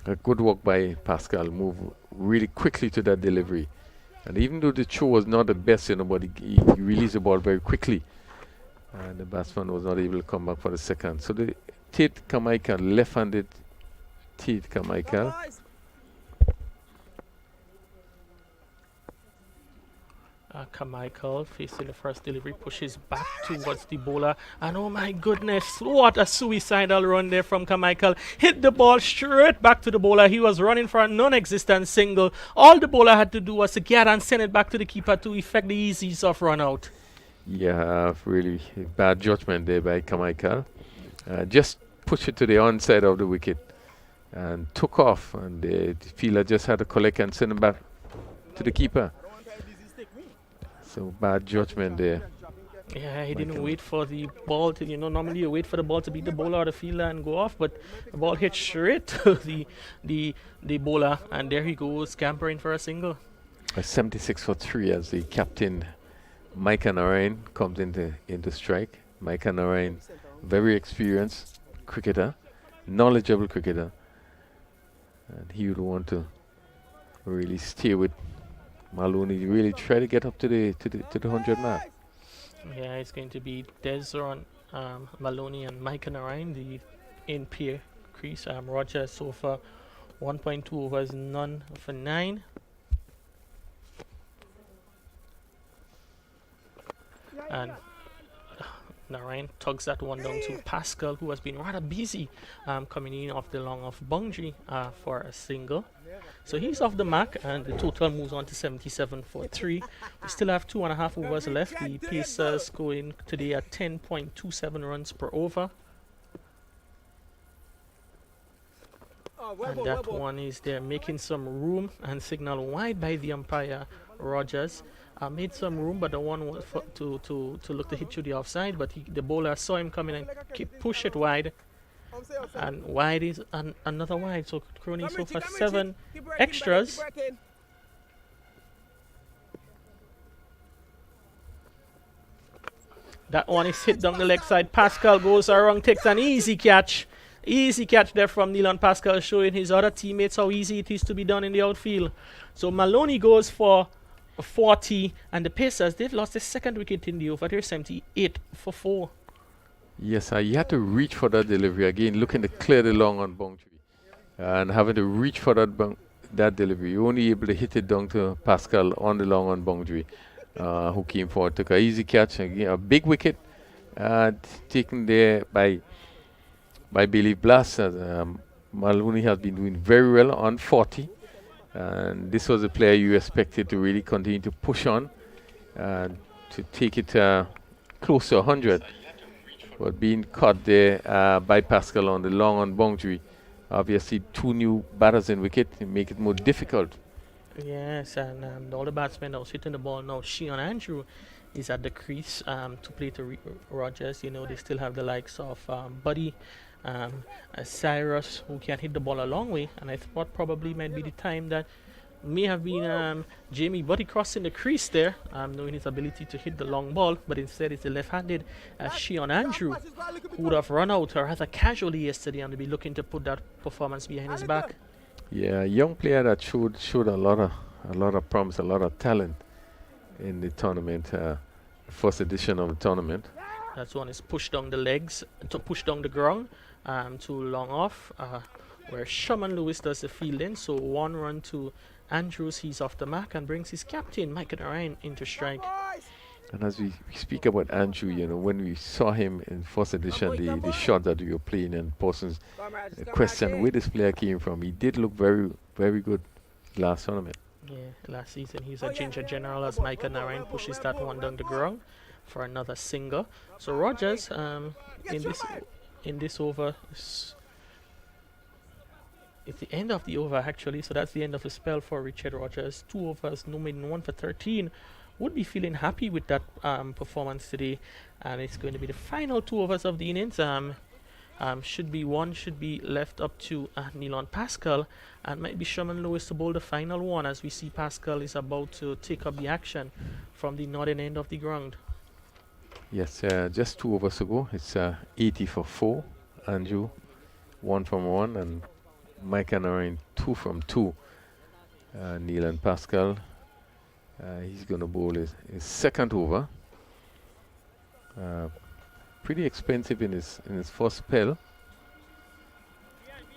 A good work by Pascal. Move really quickly to that delivery. And even though the throw was not the best, but he released the ball very quickly. And the batsman was not able to come back for the second. So the Tate Carmichael, left-handed Tate Carmichael. Carmichael facing the first delivery, pushes back towards the bowler, and oh my goodness, what a suicidal run there from Carmichael. Hit the ball straight back to the bowler. He was running for a non-existent single. All the bowler had to do was to get and send it back to the keeper to effect the easy soft run out. Yeah, really bad judgment there by Carmichael. Just push it to the onside of the wicket and took off, and the fielder just had to collect and send it back to the keeper. So bad judgment there. Yeah, he didn't wait for the ball to, normally you wait for the ball to beat the bowler or the fielder and go off, but the ball hit straight to the bowler, and there he goes, scampering for a single. A 76 for 3 as the captain, Micah Narain, comes into strike. Micah Narain, very experienced cricketer, knowledgeable cricketer, and he would want to really stay with Maloney, really try to get up to the 100 mark. Yeah, it's going to be Desron, Maloney, and Micah Narain, the in pair crease. Rogers so far 1.2 overs, none for 9. And Narain tugs that one down to Pascal, who has been rather busy coming in off the long off boundary for a single. So he's off the mark, and the total moves on to 77 for 3. We still have 2.5 overs left. The Pacers going today at 10.27 runs per over. And that one is there making some room and signal wide by the umpire, Rogers. Made some room, but the one was to look to hit to the offside, but the bowler saw him coming and push it wide. And wide is another wide, so Crony so far 7 extras. That one is hit down the leg side. Pascal goes around, takes an easy catch. Easy catch there from Neelan Pascal, showing his other teammates how easy it is to be done in the outfield. So Maloney goes for 40, and the Pacers, they've lost the second wicket in the over. They're 78 for 4. Yes, you had to reach for that delivery again, looking to clear the long on boundary, and having to reach for that delivery. You're only able to hit it down to Pascal on the long on boundary, who came forward, took an easy catch, again, a big wicket taken there by Billy Blass. Maloney has been doing very well on 40, and this was a player you expected to really continue to push on and to take it close to 100. But being caught there by Pascal on the long on boundary, obviously 2 new batters in wicket, make it more difficult. Yes, and all the batsmen that was hitting the ball now, Sheon Andrew is at the crease to play to Rogers. They still have the likes of Buddy, Cyrus, who can hit the ball a long way, and I thought probably might be the time that may have been Jamie Buddy crossing the crease there, knowing his ability to hit the long ball, but instead it's the left-handed Sheon Andrew, who would have run out or rather casually yesterday and be looking to put that performance behind his back. Yeah, a young player that showed a lot of promise, a lot of talent in the tournament, first edition of the tournament. That one is pushed down the legs, to push down the ground, too long off, where Shaman Lewis does the fielding. So 1 run to Andrews, he's off the mark and brings his captain, Micah Narain, into strike. And as we speak about Andrew, when we saw him in first edition, the shot that we were playing, and persons question where this player came from, he did look very, very good last tournament. Yeah, last season he's a ginger general as Micah Narain pushes that one down the ground for another single. So Rogers, in this over, it's the end of the over actually, so that's the end of the spell for Richard Rogers. 2 overs, no more than 1 for 13. Would be feeling happy with that performance today, and it's going to be the final 2 overs of the innings. Should be left up to Neelan Pascal, and might be Sherman Lewis to bowl the final one, as we see Pascal is about to take up the action from the northern end of the ground. Yes, just 2 overs to go. It's 80 for 4. Andrew 1 from 1, and Mike Narain 2 from 2. Neelan Pascal, he's going to bowl his second over. Pretty expensive in his first spell,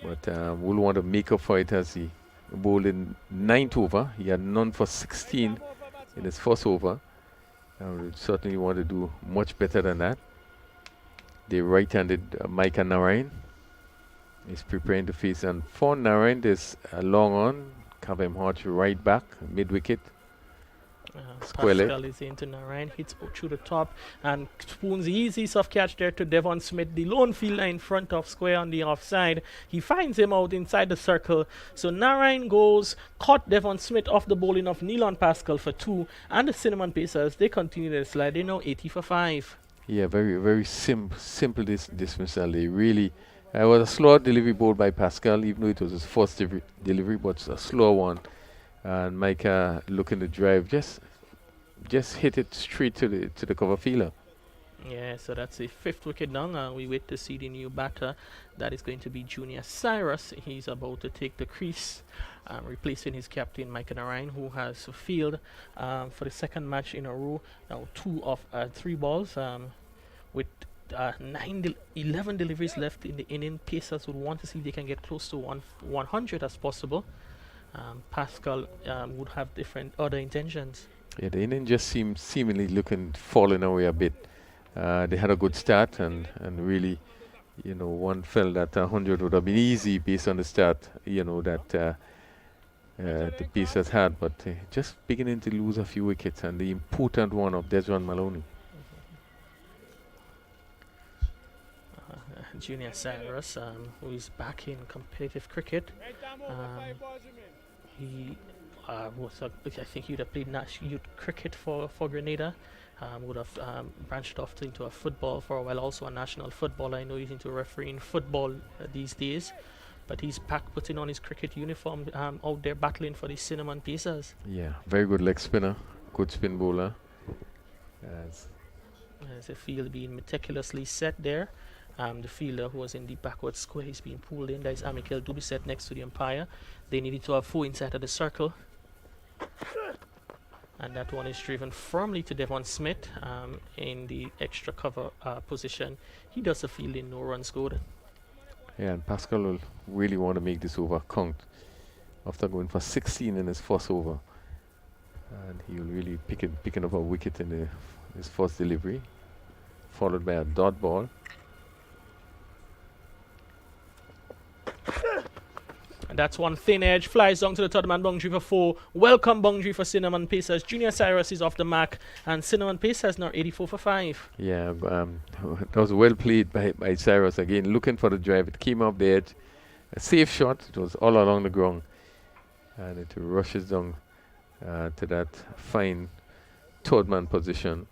but we'll want to make up for it as he bowled in 9th over. He had none for 16 in his first over, I would certainly want to do much better than that. The right-handed Micah Narain is preparing to face, and for Narain, there's a long on. Kavem Hodge right back, mid-wicket. Square leg. Pascal is into Narayan, hits through the top and spoons easy soft catch there to Devon Smith, the lone fielder in front of square on the offside. He finds him out inside the circle. So Narayan goes, caught Devon Smith off the bowling of Neilon Pascal for 2, and the Cinnamon Pacers, they continue their slide. They're now 80 for 5. Yeah, very simple dismissal. They really, it was a slow delivery ball by Pascal, even though it was his first delivery, but a slow one. And Micah looking to drive, just hit it straight to the cover fielder. Yeah, so that's the 5th wicket down, and we wait to see the new batter. That is going to be Junior Cyrus. He's about to take the crease, replacing his captain Micah Narayan, who has failed for the second match in a row. Now 2 of 3 balls, with 11 deliveries left in the inning. Pacers would want to see if they can get close to 100 as possible. Pascal would have different other intentions. Yeah, the inning just seemingly falling away a bit. They had a good start, and really, one felt that 100 would have been easy based on the start, that the Pacers had, but just beginning to lose a few wickets, and the important one of Desmond Maloney. Junior Cyrus, who is back in competitive cricket. He I think he would have played youth cricket for Grenada. Would have branched off into a football for a while, also a national footballer. I know he's into refereeing football these days, but he's back putting on his cricket uniform, out there battling for the Cinnamon Pacers. Yeah, very good leg spinner, good spin bowler. There's a field being meticulously set there. The fielder who was in the backward square is being pulled in. That is Amikel Dubisset next to the umpire. They needed to have 4 inside of the circle. And that one is driven firmly to Devon Smith in the extra cover position. He does the fielding, no runs scored. Yeah, and Pascal will really want to make this over count after going for 16 in his first over. And he will really picking up a wicket in his first delivery, followed by a dot ball. And that's one thin edge, flies down to the third man boundary for 4. Welcome boundary for Cinnamon Pacers. Junior Cyrus is off the mark, and Cinnamon Pacers now 84 for 5. Yeah, that was well played by Cyrus again, looking for the drive. It came off the edge, a safe shot. It was all along the ground, and it rushes down to that fine third man position.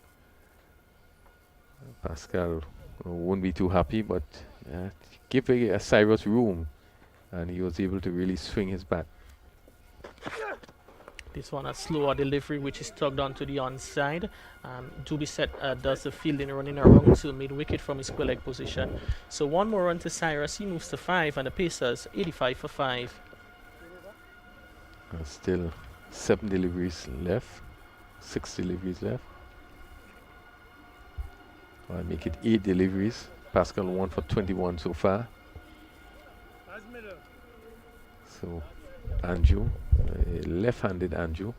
Pascal won't be too happy, but give Cyrus room, and he was able to really swing his bat. This one a slower delivery, which is tugged onto the onside. Dubisset does the fielding, running around to mid-wicket from his square leg position. So 1 more run to Cyrus. He moves to 5, and the Pacers 85 for 5. Still 7 deliveries left, 6 deliveries left. I make it 8 deliveries. Pascal 1 for 21 so far. So Andrew, left-handed Andrew.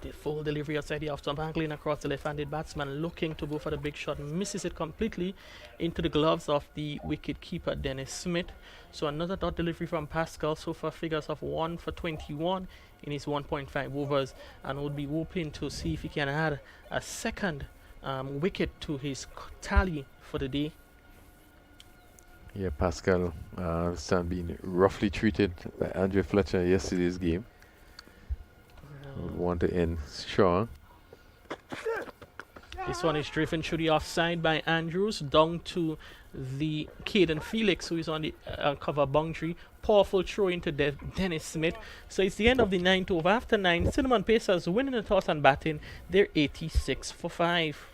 The full delivery outside the off-stump, angling across the left-handed batsman, looking to go for the big shot, misses it completely into the gloves of the wicket keeper Dennis Smith. So another dot delivery from Pascal, so far figures of 1 for 21 in his 1.5 overs, and would be hoping to see if he can add a second wicket to his tally for the day. Yeah, Pascal started being roughly treated by Andre Fletcher yesterday's game. Would want to end strong. This one is driven through the offside by Andrews down to the Caden Felix, who is on the cover boundary. Powerful throw into Dennis Smith. So it's the end of the 9th over. After 9, Cinnamon Pacers winning the toss and batting. They're 86 for 5.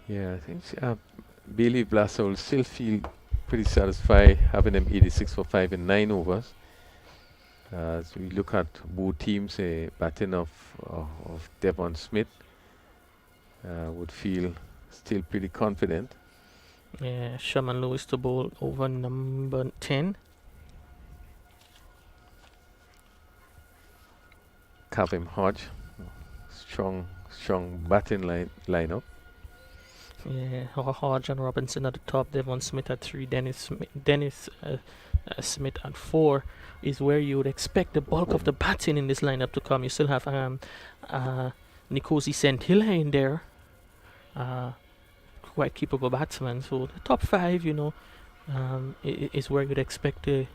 Yeah, I think Bailey Blaster will still feel pretty satisfied having them 86 for 5 in 9 overs. As we look at both teams, batting of Devon Smith would feel still pretty confident. Yeah, Sherman Lewis to bowl over number 10. Kavim Hodge, strong batting lineup. Yeah, Hodge and Robinson at the top. Devon Smith at 3. Dennis Smith at 4 is where you would expect the bulk of the batting in this lineup to come. You still have Nkosi Sentilla in there. Quite capable batsman. So the top 5, is where you'd expect the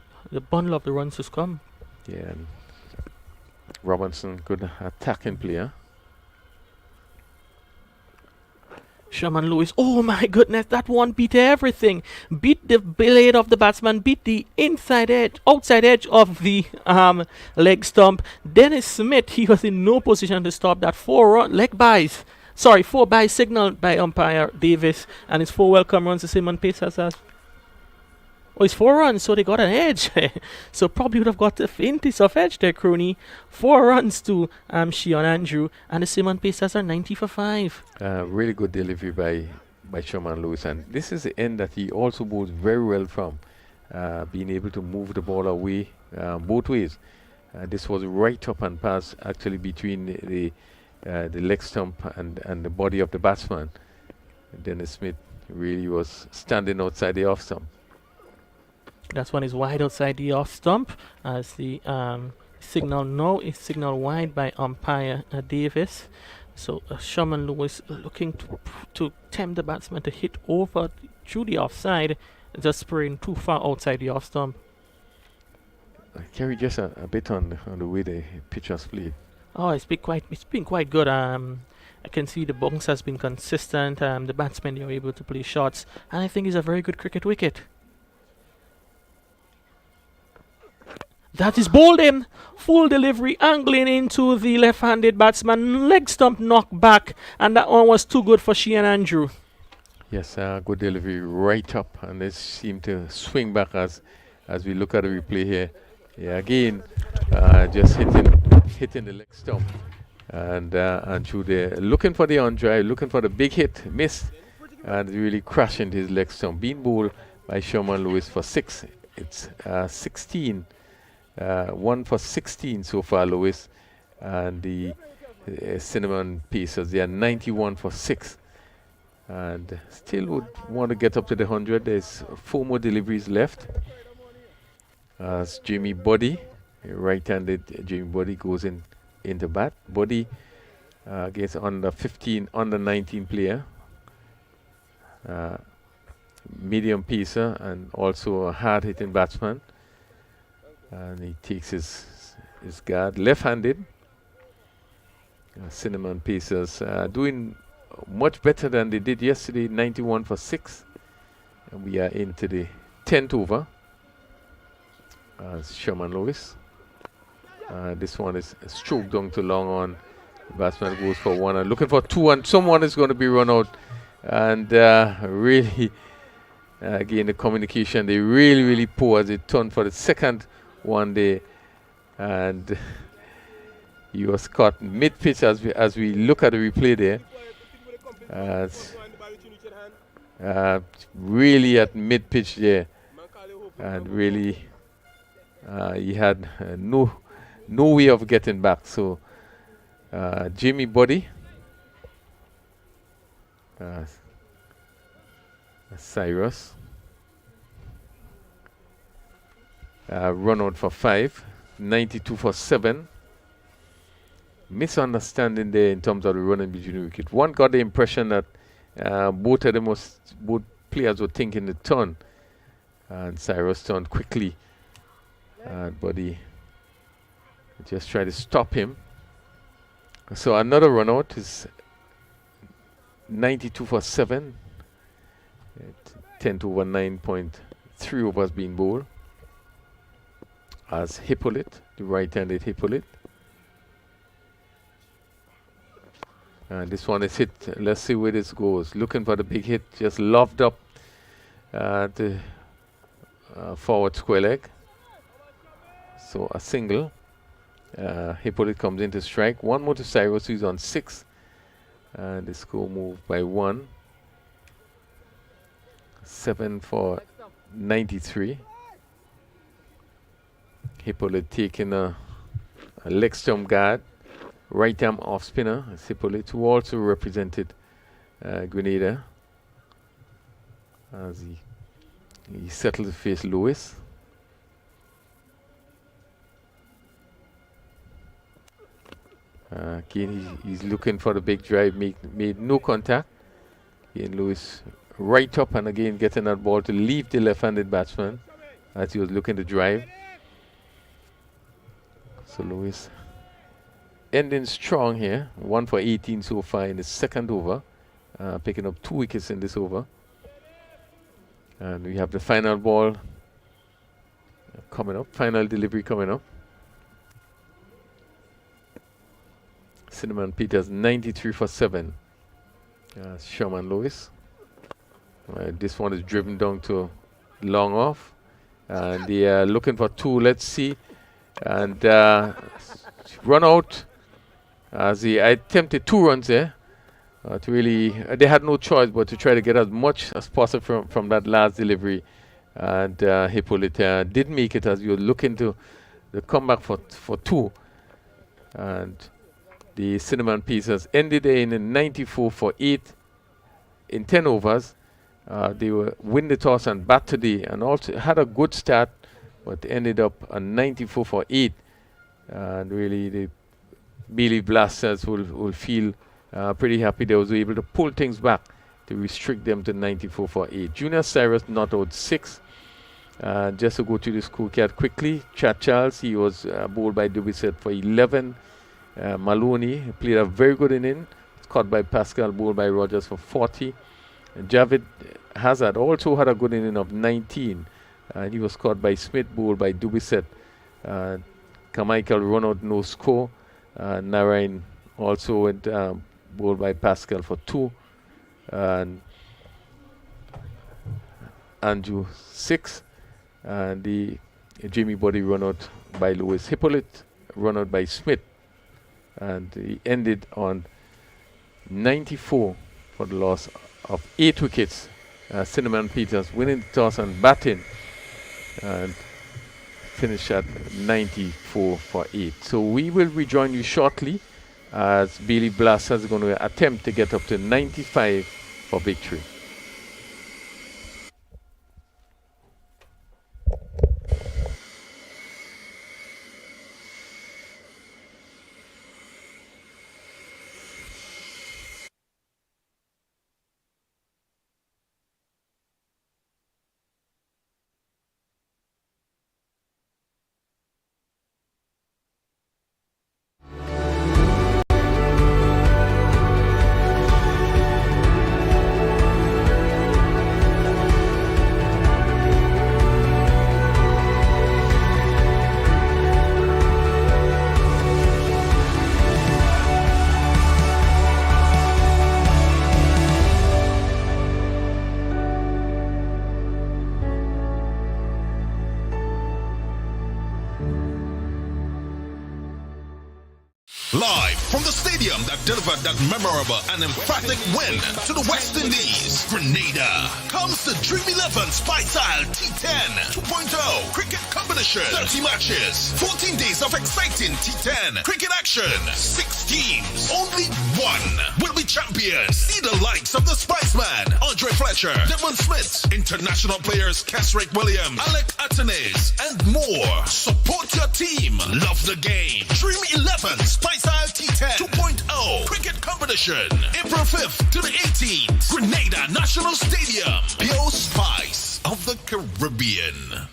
bundle of the runs to come. Yeah, and Robinson, good attacking player. Sherman Lewis, oh my goodness, that one beat everything. Beat the blade of the batsman, beat the outside edge of the leg stump. Dennis Smith, he was in no position to stop that. 4 byes signaled by umpire Davis, and his 4 welcome runs the same on pace as us. Oh, it's 4 runs, so they got an edge. So probably would have got a faintest of edge there, Crony. 4 runs to Shion Andrew, and the Simon Pacers are 90 for 5. Really good delivery by Sherman Lewis, and this is the end that he also bowls very well from, being able to move the ball away both ways. This was right up and past, actually between the leg stump and the body of the batsman. Dennis Smith really was standing outside the off stump. That one is wide outside the off stump, as the signal now is signal wide by umpire Davis. So Sherman Lewis looking to tempt the batsman to hit over through the offside, just spraying too far outside the off stump. Kerry, just a bit on the way the pitch has played. Oh, it's been quite good. I can see the bounce has been consistent. The batsmen are able to play shots, and I think it's a very good cricket wicket. That is bowled in. Full delivery, angling into the left-handed batsman. Leg stump knocked back, and that one was too good for Shion Andrew. Yes, good delivery right up, and they seem to swing back as we look at the replay here. Yeah, again, just hitting the leg stump, and through there, looking for the on drive, looking for the big hit, missed, and really crashing his leg stump. Being bowled by Sherman Lewis for 6. It's 16. 1 for 16 so far, Lewis, and the Cinnamon Pacers, they are 91 for 6, and still would want to get up to the 100. There's 4 more deliveries left. As Jamie Buddy, right-handed Jamie Buddy, goes into bat. Buddy gets under 19 player, medium pacer, and also a hard-hitting batsman. And he takes his guard, left-handed. Cinnamon Pacers doing much better than they did yesterday, 91 for 6. And we are into the 10th over. Sherman Lewis. This one is stroked down to long on. The batsman goes for 1 and looking for 2, and someone is going to be run out. And really, again, the communication, they really poor as they turn for the second one day, and he was caught mid-pitch as we look at the replay there. Really at mid-pitch there, and really he had no way of getting back. So Jimmy Buddy, Cyrus, run out for 5, 92 for 7. Misunderstanding there in terms of the running between the wicket. One got the impression that both players were thinking the turn, and Cyrus turned quickly, but he just tried to stop him. So another run out is 92 for 7. 10 to over 9.3 overs being bowled. As Hippolyte, the right-handed Hippolyte. And this one is hit. Let's see where this goes. Looking for the big hit. Just loved up the forward square leg. So a single. Hippolyte comes in to strike. 1 more to Cyrus, who's on 6. And the score moved by 1. 7 for 93. Hippolyte taking a leg stump guard, right arm off spinner. It's Hippolyte, who also represented Grenada, as he settled to face Lewis. Again, he's looking for the big drive, made no contact. Again, Lewis right up and again getting that ball to leave the left-handed batsman as he was looking to drive. So Lewis ending strong here, 1 for 18 so far in the second over, picking up 2 wickets in this over. And we have the final ball coming up, final delivery coming up. Cinnamon Peters 93 for 7. Sherman Lewis. This one is driven down to long off. And they are looking for 2. Let's see. And run out as he attempted 2 runs there. To really, they had no choice but to try to get as much as possible from that last delivery. And Hippolyte did make it as you were looking to the comeback for 2. And the Cinnamon Peters ended in 94 for 8 in 10 overs. They were win the toss and bat today, and also had a good start, but ended up on 94 for 8. And really, the Bailey Blasters will feel pretty happy they was able to pull things back to restrict them to 94 for 8. Junior Cyrus not out 6. Just to go to the scorecard quickly, Chad Charles, he was bowled by Dubiset for 11. Maloney played a very good inning, caught by Pascal, bowled by Rogers for 40. And Javid Hazard also had a good inning of 19. He was caught by Smith, bowled by Dubiset. Carmichael run out, no score. Narayan also went bowled by Pascal for 2. And Andrew 6. And the Jimmy Body run out by Lewis. Hippolyte run out by Smith. And he ended on 94 for the loss of 8 wickets. Cinnamon Peters winning the toss and batting, and finish at 94 for 8. So we will rejoin you shortly as Bailey Blasters is going to attempt to get up to 95 for victory. Live from the stadium that delivered that memorable and emphatic win to the West Indies, Grenada, comes the Dream 11 Spy-Style T10 2.0 cricket combination. 30 matches, 14 days of exciting T10 cricket action. 6 teams, only one will be champions. See the likes of the Spiceman, Andre Fletcher, Devon Smith, international players Kesrick Williams, Alec Atenes, and more. Support your team, love the game. Dream 11 Spy-Style T10 2.0 cricket competition, April 5th to the 18th, Grenada National Stadium. Pure spice of the Caribbean.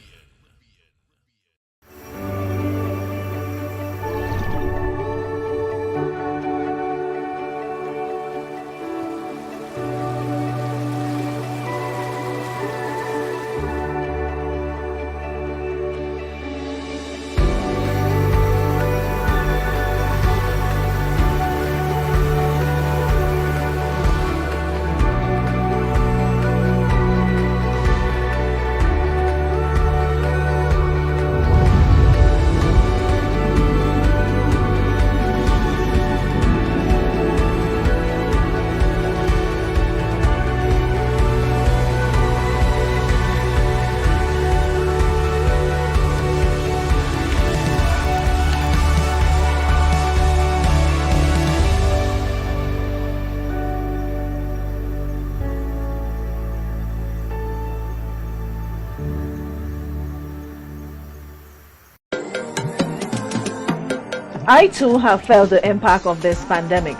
I too have felt the impact of this pandemic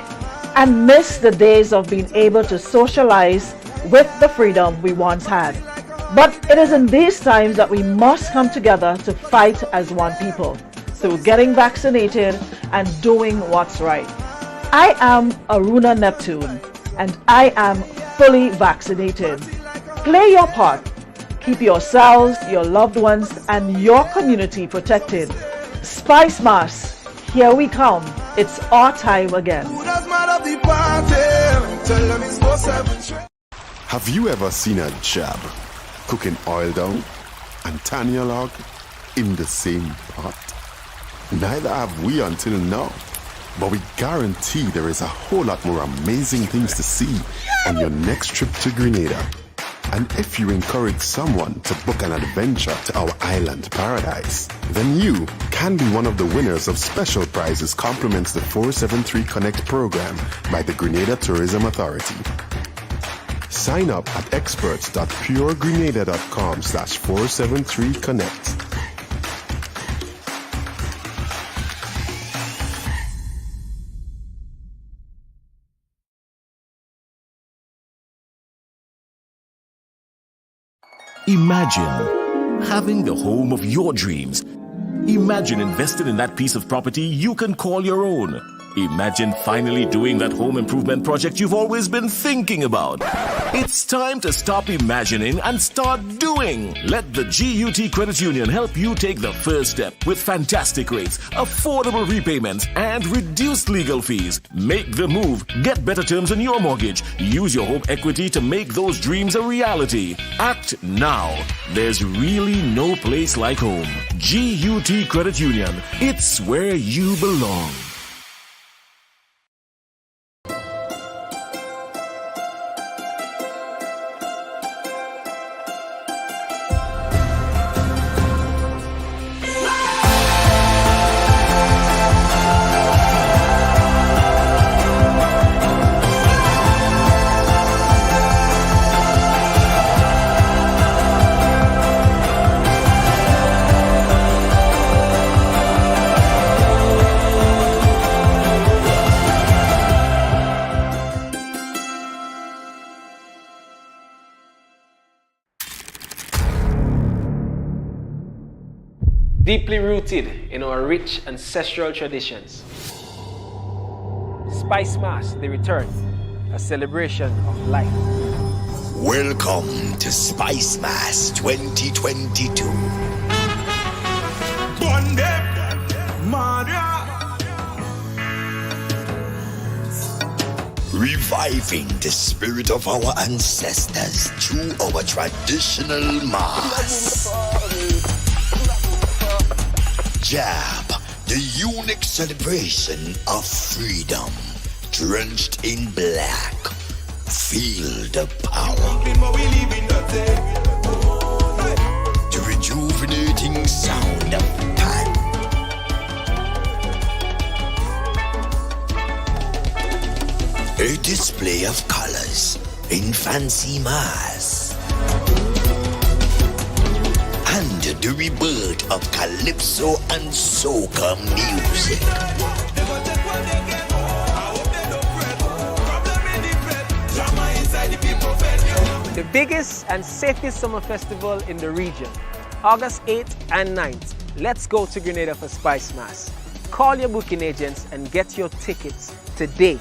and miss the days of being able to socialize with the freedom we once had. But it is in these times that we must come together to fight as one people through getting vaccinated and doing what's right. I am Aruna Neptune and I am fully vaccinated. Play your part. Keep yourselves, your loved ones, and your community protected. Spice Mass, here we come. It's our time again. Have you ever seen a jab cooking oil down and Tanya log in the same pot? Neither have we until now. But we guarantee there is a whole lot more amazing things to see on your next trip to Grenada. And if you encourage someone to book an adventure to our island paradise, then you can be one of the winners of special prizes compliments the 473 Connect program by the Grenada Tourism Authority. Sign up at experts.puregrenada.com/473connect. Imagine having the home of your dreams. Imagine investing in that piece of property you can call your own. Imagine finally doing that home improvement project you've always been thinking about. It's time to stop imagining and start doing. Let the GUT Credit Union help you take the first step with fantastic rates, affordable repayments, and reduced legal fees. Make the move. Get better terms on your mortgage. Use your home equity to make those dreams a reality. Act now. There's really no place like home. GUT Credit Union. It's where you belong. Deeply rooted in our rich ancestral traditions. Spice Mass, the return, a celebration of life. Welcome to Spice Mass 2022. Reviving the spirit of our ancestors through our traditional mass. Jab, the unique celebration of freedom, drenched in black. Feel the power. The rejuvenating sound of pan. A display of colors in fancy mass. And the rebirth of calypso and soca music. The biggest and safest summer festival in the region, August 8th and 9th. Let's go to Grenada for Spice Mass. Call your booking agents and get your tickets today.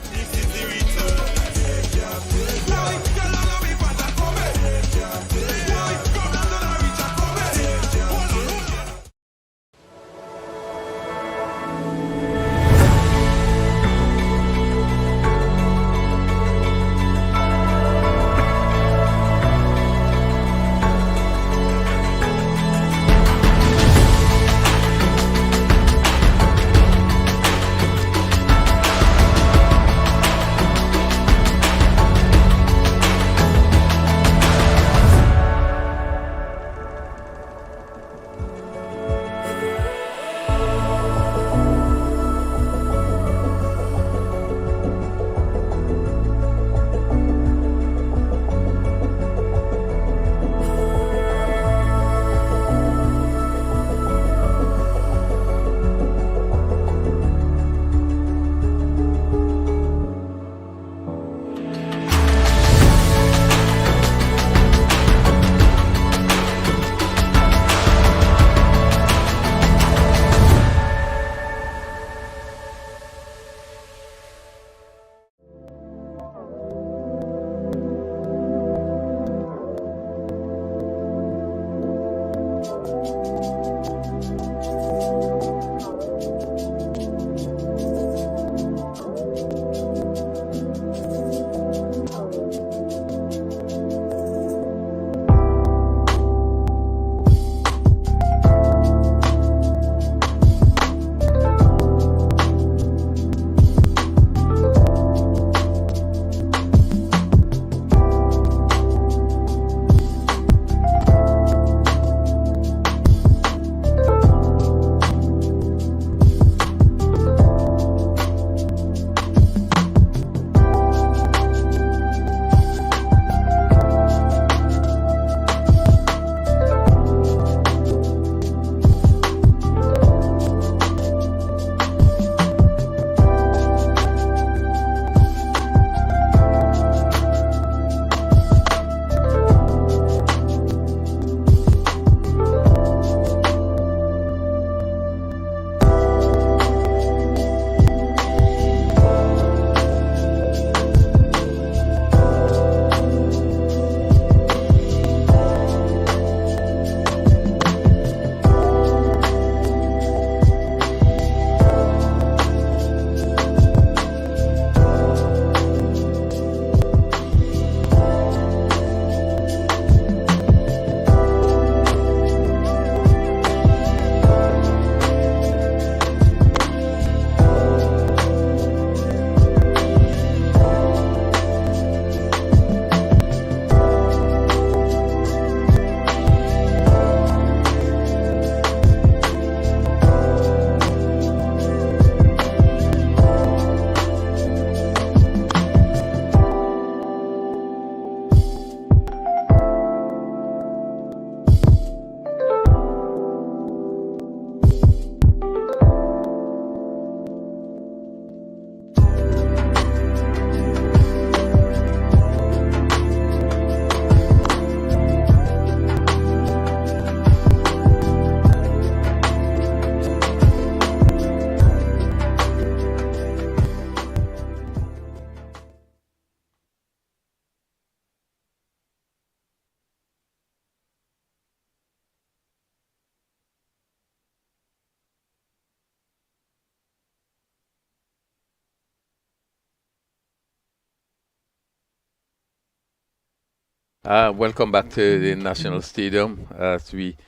Welcome back to the National Stadium as we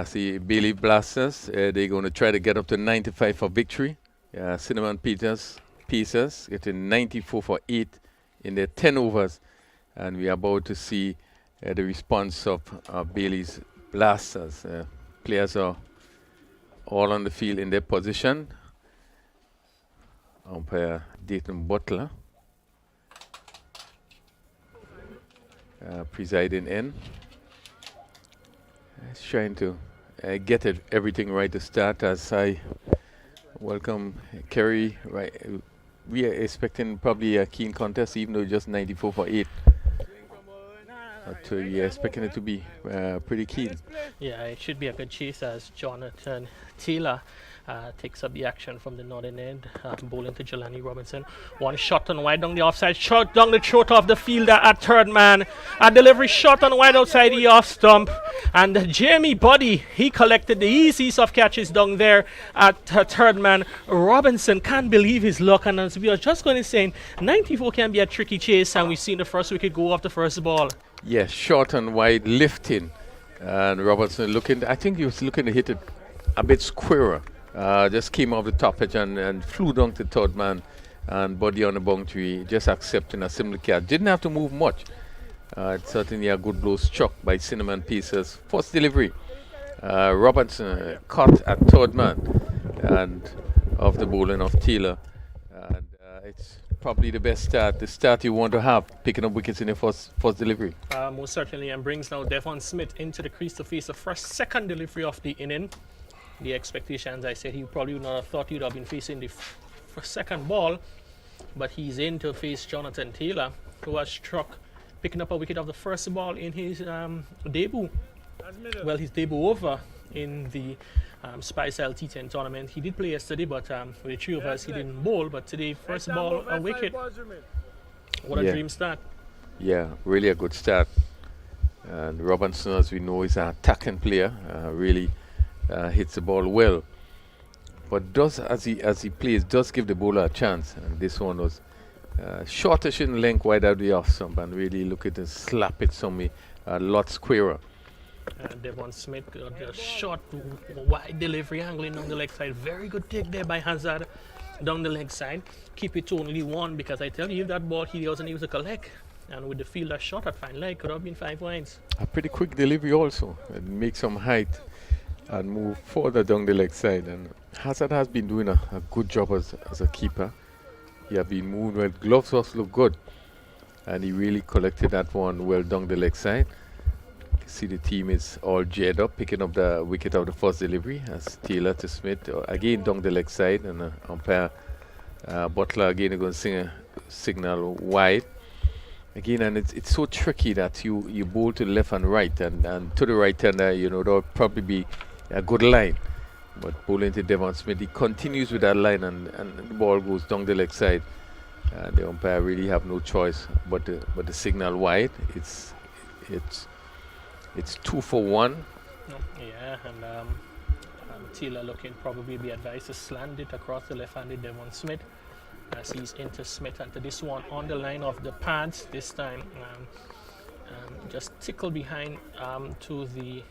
see Bailey Blasters. They're going to try to get up to 95 for victory. Cinnamon Pieces getting 94 for 8 in their 10 overs. And we are about to see the response of Bailey's Blasters. Players are all on the field in their position. Umpire Dayton Butler presiding in. He's trying to get everything right to start as I welcome Kerry. Right, we are expecting probably a keen contest, even though just 94 for 8. But we are expecting it to be pretty keen. Yeah, it should be a good chase as Jonathan Taylor takes up the action from the northern end, bowling to Jelani Robinson. One shot on wide down the offside, shot down the throat of the fielder at third man. A delivery shot on wide outside the off stump. And Jamie Buddy, he collected the easiest of catches down there at third man. Robinson can't believe his luck, and as we are just going to say, 94 can be a tricky chase, and we've seen the first wicket go off the first ball. Yes, short and wide lifting. And Robertson looking, I think he was looking to hit it a bit squarer. Just came off the top edge and flew down to third man, and Buddy on the boundary, just accepting a similar catch. Didn't have to move much. It's certainly a good blow struck by Cinnamon Pieces. First delivery. Robertson caught at third man and of the bowling of Taylor. And it's probably the best start, the start you want to have, picking up wickets in your first delivery. Most certainly, and brings now Devon Smith into the crease to face the second delivery of the inning. The expectations, I said, he probably would not have thought he would have been facing the second ball, but he's in to face Jonathan Taylor, who has struck, picking up a wicket of the first ball in his debut. Well, his debut over in the Spice-Style T10 tournament. He did play yesterday, but with the three of us, he didn't bowl. But today, first ball, a wicket. What a dream start. Yeah, really a good start. And Robinson, as we know, is an attacking player. Really hits the ball well. But does, as he plays, does give the bowler a chance. And this one was shortish in length, wide out the off stump, and really look at it, slap it somewhere a lot squarer. Devon Smith got a short, wide delivery, angling down the leg side. Very good take there by Hazard down the leg side. Keep it to only one, because I tell you, if that ball he wasn't able to collect, and with the fielder shot at fine leg, could have been 5 wides. A pretty quick delivery also, and make some height and move further down the leg side. And Hazard has been doing a good job as a keeper. He has been moving well. Gloves also look good, and he really collected that one well down the leg side. See the team is all geared up, picking up the wicket of the first delivery as Taylor to Smith again down the leg side, and umpire Butler again going to signal wide again. And it's so tricky that you bowl to the left and right, and to the right hander, there'll probably be a good line, but bowling to Devon Smith, he continues with that line, and the ball goes down the leg side, and the umpire really have no choice but the signal wide. It's 2 for 1. Yeah, and Taylor looking probably be advised to slant it across the left-handed Devon Smith as he's into Smith, and to this one on the line of the pads this time. Just tickle behind to the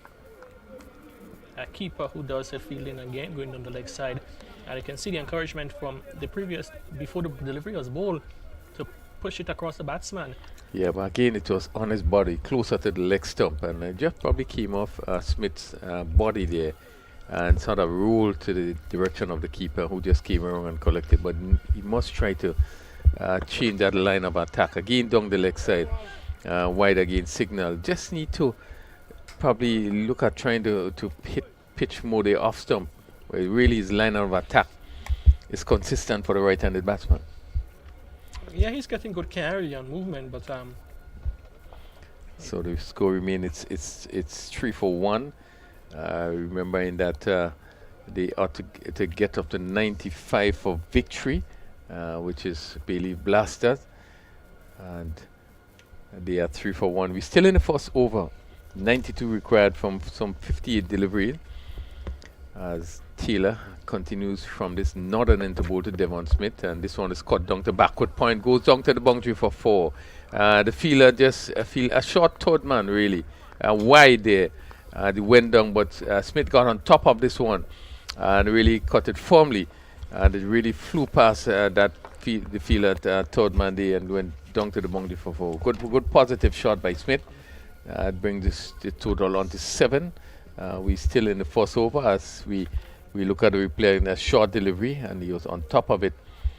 keeper who does the fielding again, going down the leg side. And you can see the encouragement from the previous, before the delivery was bowled, to push it across the batsman. Yeah, but again, it was on his body, closer to the leg stump, and it just probably came off Smith's body there and sort of rolled to the direction of the keeper, who just came around and collected. But he must try to change that line of attack. Again, down the leg side, wide again, signal. Just need to probably look at trying to pitch more the off stump, where really his line of attack is consistent for the right-handed batsman. Yeah, he's getting good carry and movement, but so the score remains it's 3 for 1. Remembering that they ought to get up to 95 for victory, which is Bailey Blasters, and they are 3 for 1. We're still in the first over. 92 required from some 58 delivery. as Taylor continues from this northern interval to Devon Smith, and this one is cut down to backward point, goes down to the boundary for 4. The fielder just feel a short third man really, wide there. They went down, but Smith got on top of this one and really cut it firmly, and it really flew past the fielder third man there and went down to the boundary for 4. Good positive shot by Smith. It brings the total on to 7. We still in the first over as we look at the replay in a short delivery, and he was on top of it.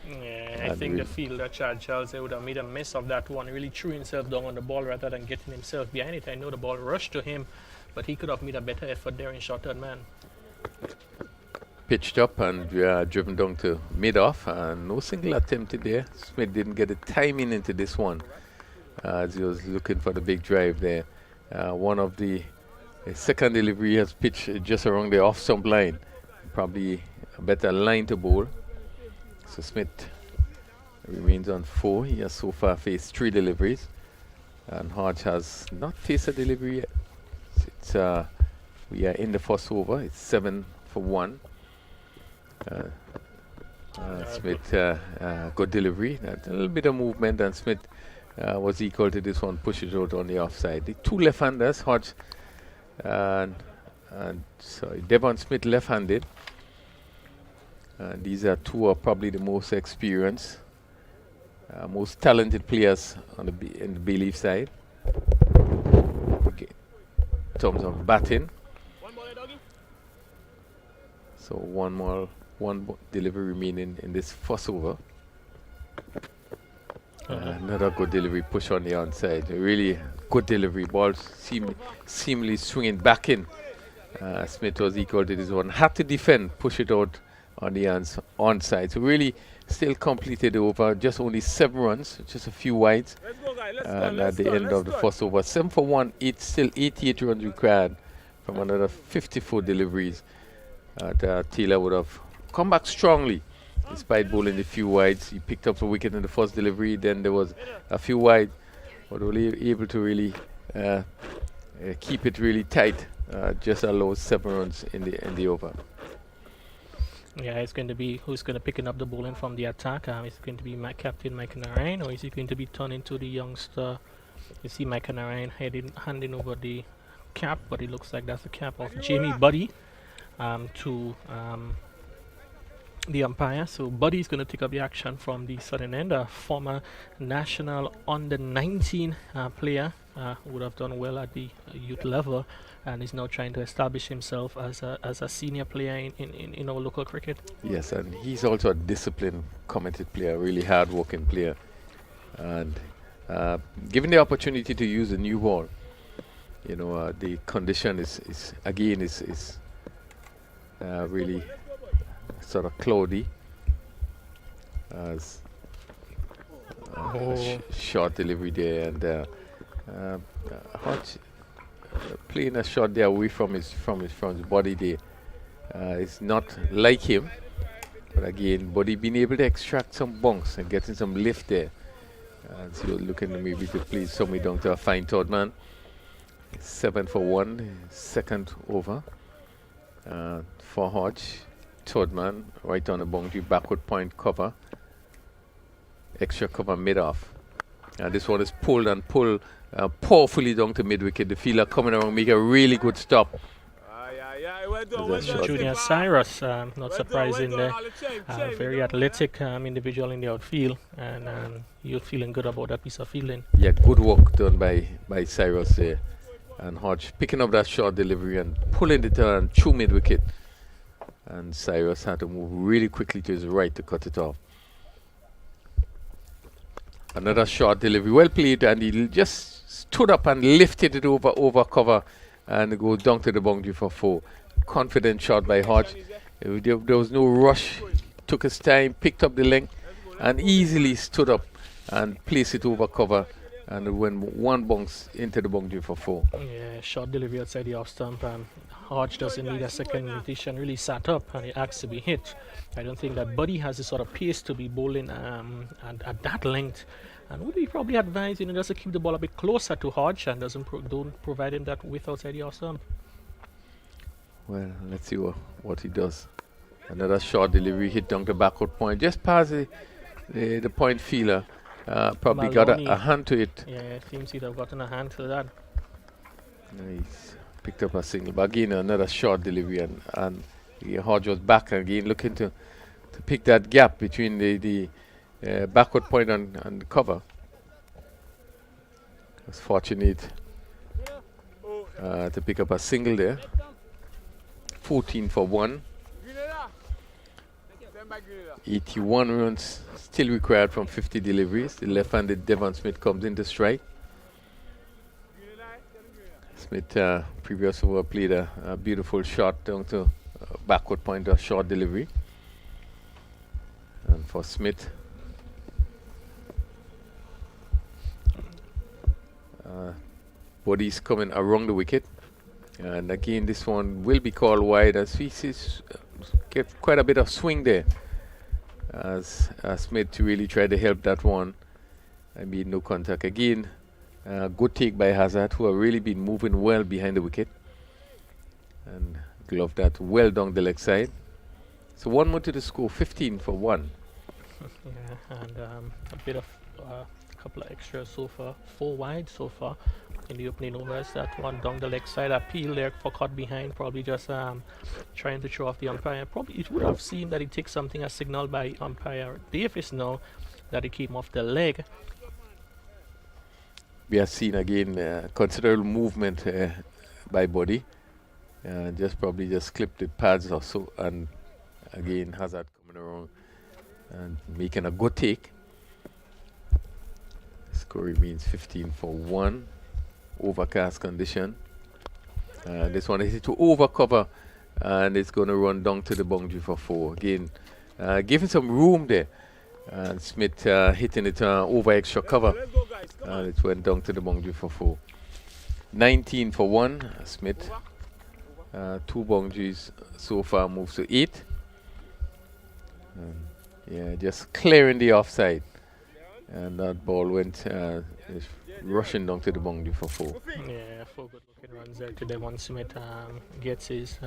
Yeah, I think the fielder, Chad Charles, would have made a miss of that one. He really threw himself down on the ball rather than getting himself behind it. I know the ball rushed to him, but he could have made a better effort there in short third man. Pitched up and driven down to mid-off, and no single attempt there. Smith didn't get the timing into this one as he was looking for the big drive there. One of the second delivery has pitched just around the off-stump line. Probably a better line to bowl. So Smith remains on 4. He has so far faced 3 deliveries. And Hodge has not faced a delivery yet. It's, we are in the first over. It's 7 for 1. Smith, good delivery. A little bit of movement, and Smith was equal to this one. Push it out on the offside. The 2 left-handers, Hodge and sorry, Devon Smith left-handed. These are 2 of probably the most experienced, most talented players on in the Bay Leaf side. Okay. In terms of batting. So one delivery remaining in this first over. Another good delivery, push on the onside. A really good delivery. Ball seemingly swinging back in. Smith was equal to this one. Had to defend, push it out on the onside. So really still completed the over. Just only 7 runs, just a few wides. And at the end of the first over, 7 for 1, still 88 runs required from another 54 deliveries. Taylor would have come back strongly. Despite bowling a few wides, he picked up a wicket in the first delivery. Then there was a few wide, but only able to really keep it really tight. Just allow 7 runs in the over. Yeah, it's going to be who's going to picking up the bowling from the attack. Is it going to be Captain Mike Narayan, or is it going to be turned into the youngster? You see Mike Narayan handing over the cap, but it looks like that's the cap of Jamie Buddy to the umpire. So Buddy is going to take up the action from the southern end. A former national under-19 player who would have done well at the youth level, and is now trying to establish himself as a senior player in our local cricket. Yes, and he's also a disciplined, committed player, really hard-working player, and given the opportunity to use a new ball, you know, the condition is really sort of cloudy, as short delivery there, and Hodge playing a shot there away from his body there. It's not like him, but again, Buddy being able to extract some bunks and getting some lift there. So looking to maybe to play somewhere down to a fine third man. 7 for 1, second over for Hodge. Third man right on the boundary, backward point cover, extra cover mid-off. This one is pulled powerfully down to mid-wicket. The fielder coming around, make a really good stop. Junior Cyrus, not surprising there. Very athletic individual in the outfield, and you're feeling good about that piece of fielding. Yeah, good work done by Cyrus there. And Hodge picking up that short delivery and pulling it on through mid-wicket. And Cyrus had to move really quickly to his right to cut it off. Another short delivery, well played, and he just stood up and lifted it over cover and goes down to the boundary for 4. Confident shot by Hodge. There was no rush. Took his time, picked up the length, and easily stood up and placed it over cover. And it went 1 bounce into the boundary for 4. Yeah, short delivery outside the off stump. Hodge doesn't need a second invitation. Really sat up and he asked to be hit. I don't think that Buddy has the sort of pace to be bowling at that length. And would we probably advise, just to keep the ball a bit closer to Hodge and don't provide him that width outside the off stump? Well, let's see what he does. Another short delivery hit down the backward point, just past the point feeler. Probably got Maloney. a hand to it. Yeah, it seems he'd have gotten a hand to that. Nice. Picked up a single, but again another short delivery, and Hodge was back again, looking to pick that gap between the backward point and the cover. Was fortunate to pick up a single there. 14 for 1. 81 runs still required from 50 deliveries. The left-handed Devon Smith comes into strike. Smith previous over played a beautiful shot down to backward point, a short delivery. And for Smith, bodies coming around the wicket. And again, this one will be called wide as we see get quite a bit of swing there. As Smith really tried to help that one. I mean, no contact again. Good take by Hazard, who have really been moving well behind the wicket. And glove that well down the leg side. So 1 more to the score, 15 for 1. Yeah, and a bit of a couple of extras so far. 4 wide so far in the opening overs. That one down the leg side, appeal there for caught behind, probably just trying to show off the umpire. Probably it would have seen that he takes something as signaled by umpire Davis now that he came off the leg. We have seen again considerable movement by body. Probably just clipped the pads or so, and again Hazard coming around and making a good take. Score remains 15 for 1. Overcast condition. This one is to overcover, and it's going to run down to the boundary for 4. Again, giving some room there. And Smith hitting it over extra cover. And it went down to the boundary for 4. 19 for 1. Smith. 2 boundaries so far, moves to 8. Yeah, just clearing the offside. And that ball went rushing down to the boundary for 4. Yeah, 4 good looking runs there to Devon Smith. Gets his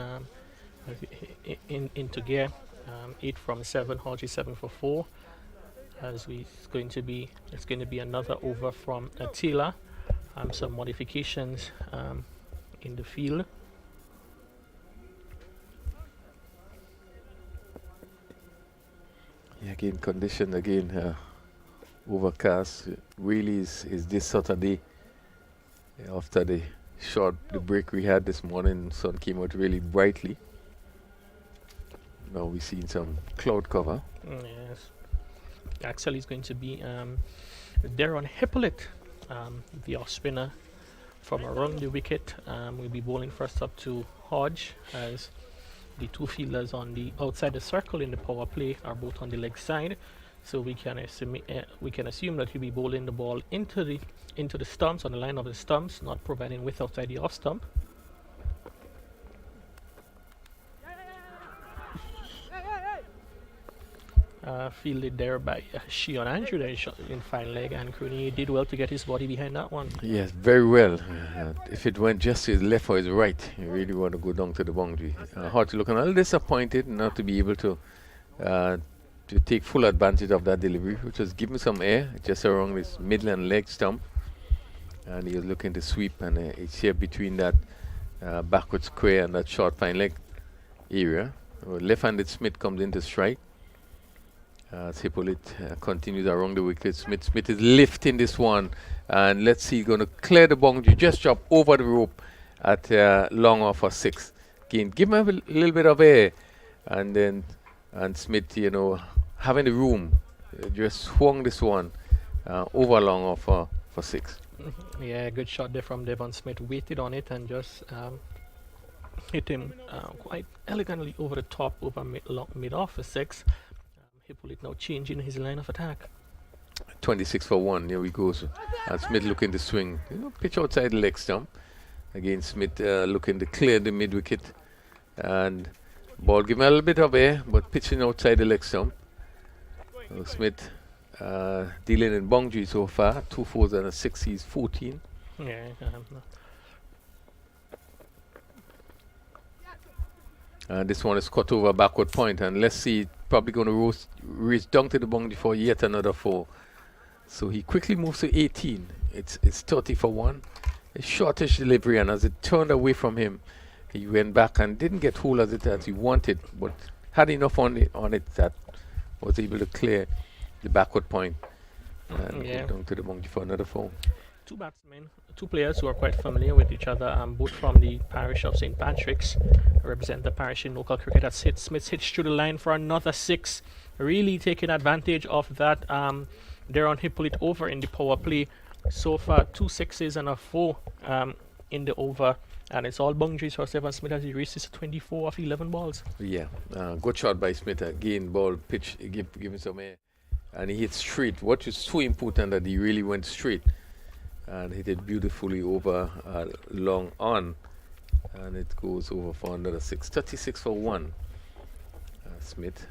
into gear. 8 from 7. Hodge is 7 for 4. As it's going to be another over from Taylor. Some modifications in the field. Yeah, again, condition again. Overcast really is this Saturday. After the break we had this morning, sun came out really brightly. Now we're seeing some cloud cover. Yes. Actually, it's going to be Darren Hippolyte, the off spinner from around the wicket. Will be bowling first up to Hodge, as the 2 fielders on the outside the circle in the power play are both on the leg side. So we can assume that he'll be bowling the ball into the stumps, on the line of the stumps, not providing width outside the off stump. Fielded there by Shion Andrew there in fine leg, and Cooney did well to get his body behind that one. Yes, very well. If it went just to his left or his right, you really want to go down to the boundary. Hard looking a little disappointed not to be able to take full advantage of that delivery, which was giving some air just around his midland leg stump. And he was looking to sweep, and it's here between that backward square and that short fine leg area. Left-handed Smith comes into strike. As Hippolyte continues around the wicket. Smith is lifting this one, and let's see, going to clear the boundary, just drop over the rope at long off for 6. Again, give him a little bit of air, and Smith, having the room, just swung this one over long off for 6. Yeah, good shot there from Devon Smith. Waited on it and just hit him quite elegantly over the top, over mid off for 6. Hippolyte now changing his line of attack. 26 for 1. Here we go. So, and Smith looking to swing. Pitch outside the leg stump. Again, Smith looking to clear the mid wicket. And ball giving a little bit of air, but pitching outside the leg stump. So Smith dealing in boundary so far. 2 4s and a 6. He's 14. Yeah. This one is cut over backward point, and let's see, probably going to reach down to the boundary for yet another 4. So he quickly moves to 18. It's 30 for 1. A shortish delivery, and as it turned away from him, he went back and didn't get hold of it as he wanted, but had enough on it that was able to clear the backward point and go down to the boundary for another 4. Two batsmen, two players who are quite familiar with each other, both from the parish of St. Patrick's, represent the parish in local cricket. That's hit. Smith hits through the line for another 6, really taking advantage of that. Deron, he pulled it over in the power play. So far, 2 6s and a 4 in the over, and it's all boundaries for Stephen Smith as he reaches 24 of 11 balls. Yeah, good shot by Smith. Again, ball pitch, give him some air, and he hit straight. What is so important that he really went straight and hit it beautifully over long on, and it goes over for another 6. 36 for 1. Smith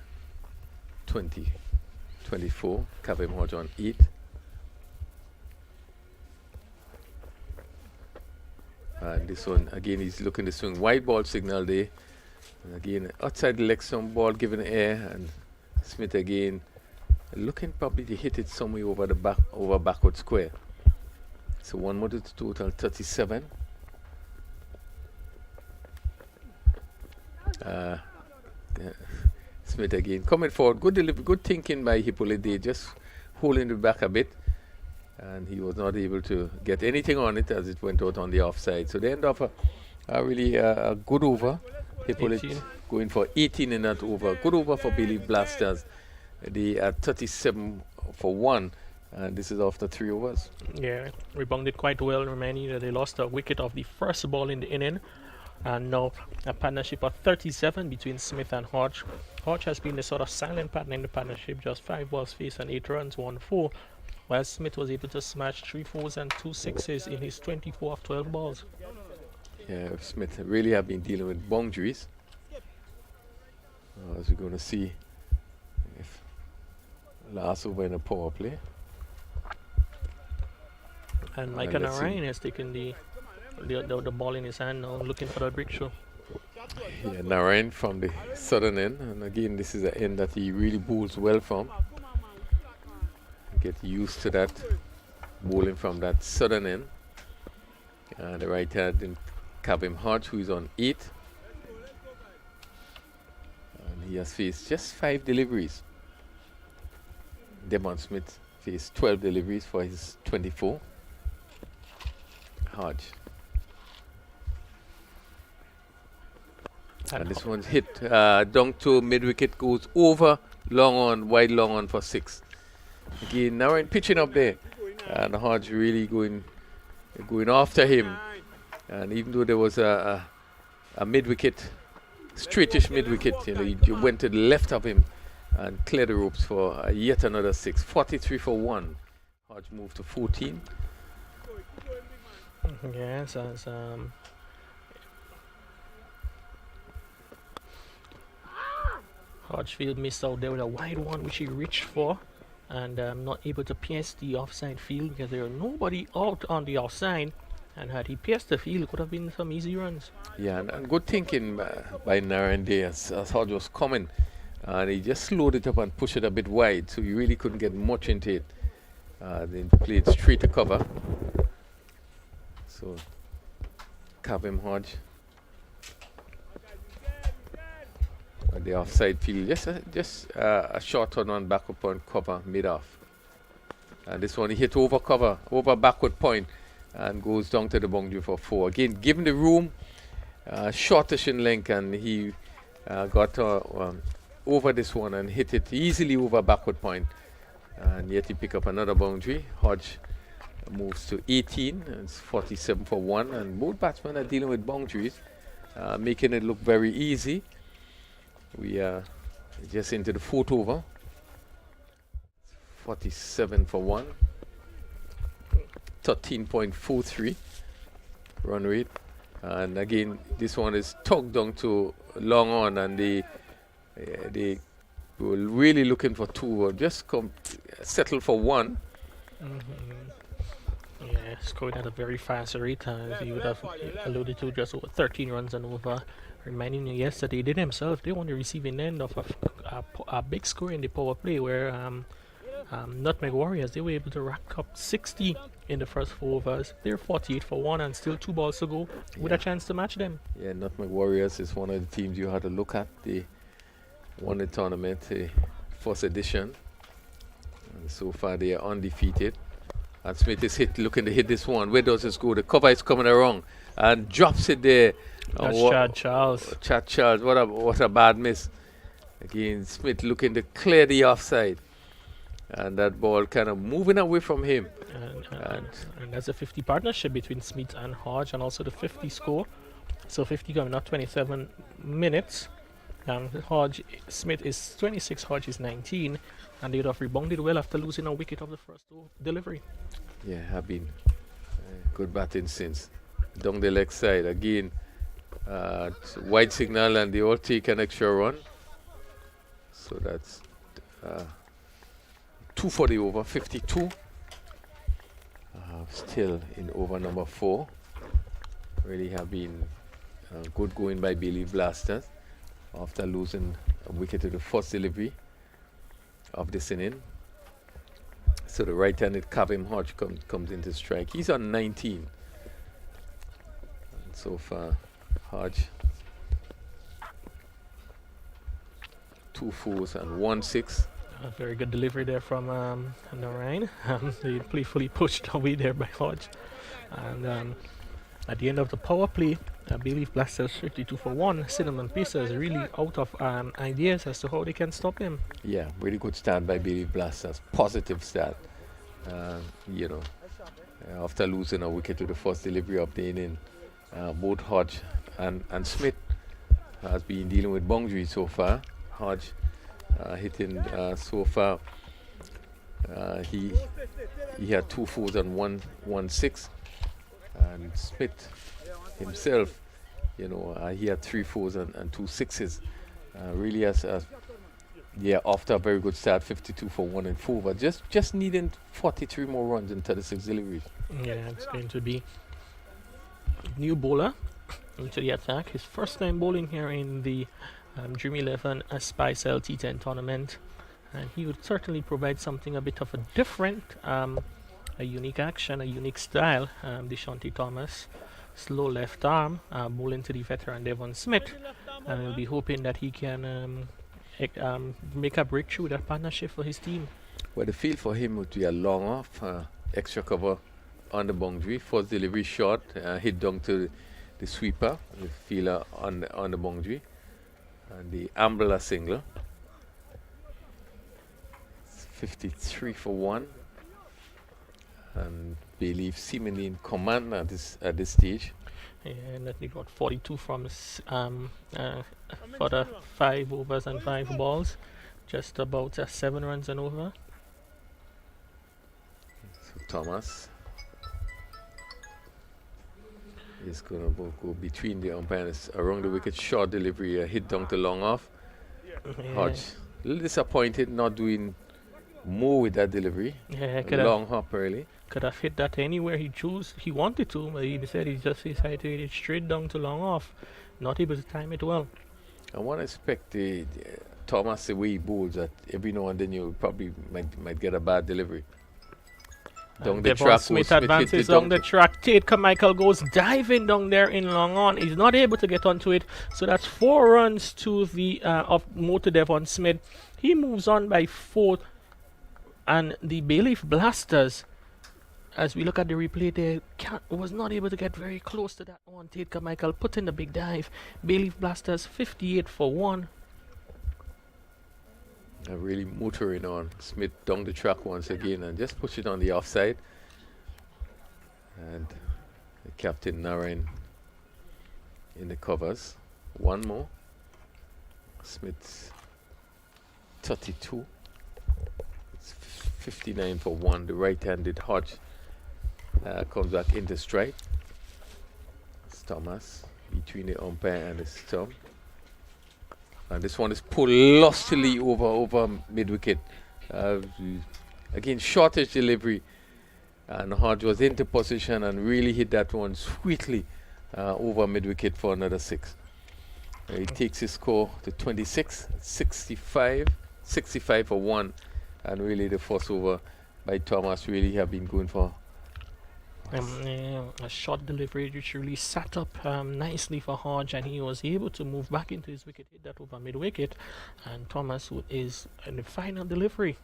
20, 24. Kavem Hodge on 8. And this one again, he's looking to swing wide ball signal there. And again, outside the leg, some ball given air, and Smith again looking probably to hit it somewhere over the backward square. So 1 more to total 37. Smith again coming forward. Good delivery, good thinking by Hippolyte, just holding it back a bit, and he was not able to get anything on it as it went out on the offside. So they end up a really a good over. Hippolyte going for 18 in that over. Good over for Bailey Blasters. They are 37 for 1. And this is after 3 overs. Yeah, rebounded quite well, remaining that they lost a wicket of the first ball in the inning. And now a partnership of 37 between Smith and Hodge. Hodge has been the sort of silent partner in the partnership, just 5 balls faced and 8 runs, 1 4. While Smith was able to smash 3 4s and 2 6s in his 24 of 12 balls. Yeah, Smith really have been dealing with boundaries. As we're going to see if last over in a power play. And Micah Narayan has taken the ball in his hand now, looking for that breakthrough. Yeah, Narayan from the southern end, and again this is an end that he really bowls well from. Get used to that, bowling from that southern end. The right hand in Kavem Hodge, who is on 8. And he has faced just 5 deliveries. Devon Smith faced 12 deliveries for his 24. Hodge. And this one's hit down to mid wicket, goes over, long on, wide long on for 6. Again, Narayan pitching up there, and Hodge really going after him. And even though there was a mid wicket, straightish mid wicket, he went to the left of him and cleared the ropes for yet another 6. 43 for 1. Hodge moved to 14. Yes, as Hodgefield missed out there with a wide one which he reached for, and not able to pierce the offside field because there was nobody out on the offside, and had he pierced the field it could have been some easy runs. Yeah, and good thinking by Narayan there as Hodge was coming, and he just slowed it up and pushed it a bit wide, so you really couldn't get much into it. Then played straight to cover. So Kavem Hodge at the offside field, just a short on back up on cover mid off, and this one he hit over cover, over backward point, and goes down to the boundary for 4. Again, given the room, shortish in length, and he got over this one and hit it easily over backward point, and yet he pick up another boundary. Hodge moves to 18, and it's 47 for 1, and both batsmen are dealing with boundaries, making it look very easy. We are just into the 4th over. 47 for 1. 13.43 run rate. And again, this one is tugged down to long on, and they were really looking for 2, or just settle for 1. Yeah, scoring at a very fast rate, as you would have alluded to, just over 13 runs and over Reminding you yesterday, they themselves, they won the receiving end of a big score in the power play where Nutmeg Warriors, they were able to rack up 60 in the first 4 overs. They're 48 for 1 and still 2 balls to go with a chance to match them. Yeah, Nutmeg Warriors is one of the teams you had to look at. They won the tournament, first edition. And so far they are undefeated. And Smith is looking to hit this one. Where does this go? The cover is coming around and drops it there. That's Chad Charles. Chad Charles, what a bad miss. Again, Smith looking to clear the offside. And that ball kind of moving away from him. And that's a 50 partnership between Smith and Hodge, and also the 50 score. So 50 coming up 27 minutes. Smith is 26, Hodge is 19. And they would have rebounded well after losing a wicket of the first delivery. Yeah, have been good batting since. Down the leg side again. Wide signal and they all take an extra run. So that's 2 for the over, 52. Still in over number 4. Really have been good going by Bailey Blasters after losing a wicket to the first delivery of this inning. So the right-handed Kavim Hodge comes into strike. He's on 19. And so far, Hodge 2 fours and 1 6. A very good delivery there from Narayan. They playfully pushed away there by Hodge. And at the end of the power play, I believe Blasters 52 for 1. Cinnamon Pacers really out of ideas as to how they can stop him. Yeah, really good start by Bailey Blasters. Positive start. After losing a wicket to the first delivery of the inning, both Hodge and Smith has been dealing with boundary so far. Hodge hitting so far. He had 2 fours and 1 6, and Smith himself, he had 3 fours and 2 6s. Really after a very good start, 52 for 1 and 4, but just needing 43 more runs into the 6 deliveries. Yeah, it's going to be new bowler into the attack. His first time bowling here in the Dream 11 Spice T10 tournament, and he would certainly provide something a bit of a different, a unique action, a unique style. Deshaunty Thomas, slow left arm, bowling to the veteran Devon Smith, and we'll be hoping that he can make a breakthrough with that partnership for his team. Well, the field for him would be a long off, extra cover on the boundary, first delivery shot, hit down to the sweeper, the fielder on the boundary, and the Ambler single. 53 for 1, and Bailey seemingly in command at this stage. And that need 42 from for the 5 overs and 5 balls, just about 7 runs and over. So Thomas is going to go between the umpires around the wicket, short delivery, hit down to long off. Hodge a little disappointed not doing more with that delivery. Yeah, long hop early. Could have hit that anywhere he wanted to, but he said he just decided to hit it straight down to long off. Not able to time it well. I want to expect the Thomas the way he bowls that every now and then you probably might get a bad delivery. Down the track, Smith advances down the track. Tate Carmichael goes diving down there in long on. He's not able to get onto it. So that's 4 runs to the of Motor Devon Smith. He moves on by 4, and the Bailey Blasters, as we look at the replay, they was not able to get very close to that one. Tate Carmichael put in the big dive. Bailey Blasters 58 for 1. Really motoring on. Smith down the track once again and just push it on the offside. And the captain Narayan in the covers. 1 more. Smith 32. It's 59 for 1. The right-handed Hodge comes back into strike. It's Thomas between the umpire and the stump. And this one is pulled lustily over mid-wicket. Again, shortish delivery. And Hodge was into position and really hit that one sweetly over mid-wicket for another 6. He takes his score to 26, 65, 65 for 1. And really the first over by Thomas really have been going for A short delivery which really sat up nicely for Hodge, and he was able to move back into his wicket, hit that over mid wicket, and Thomas is in the final delivery.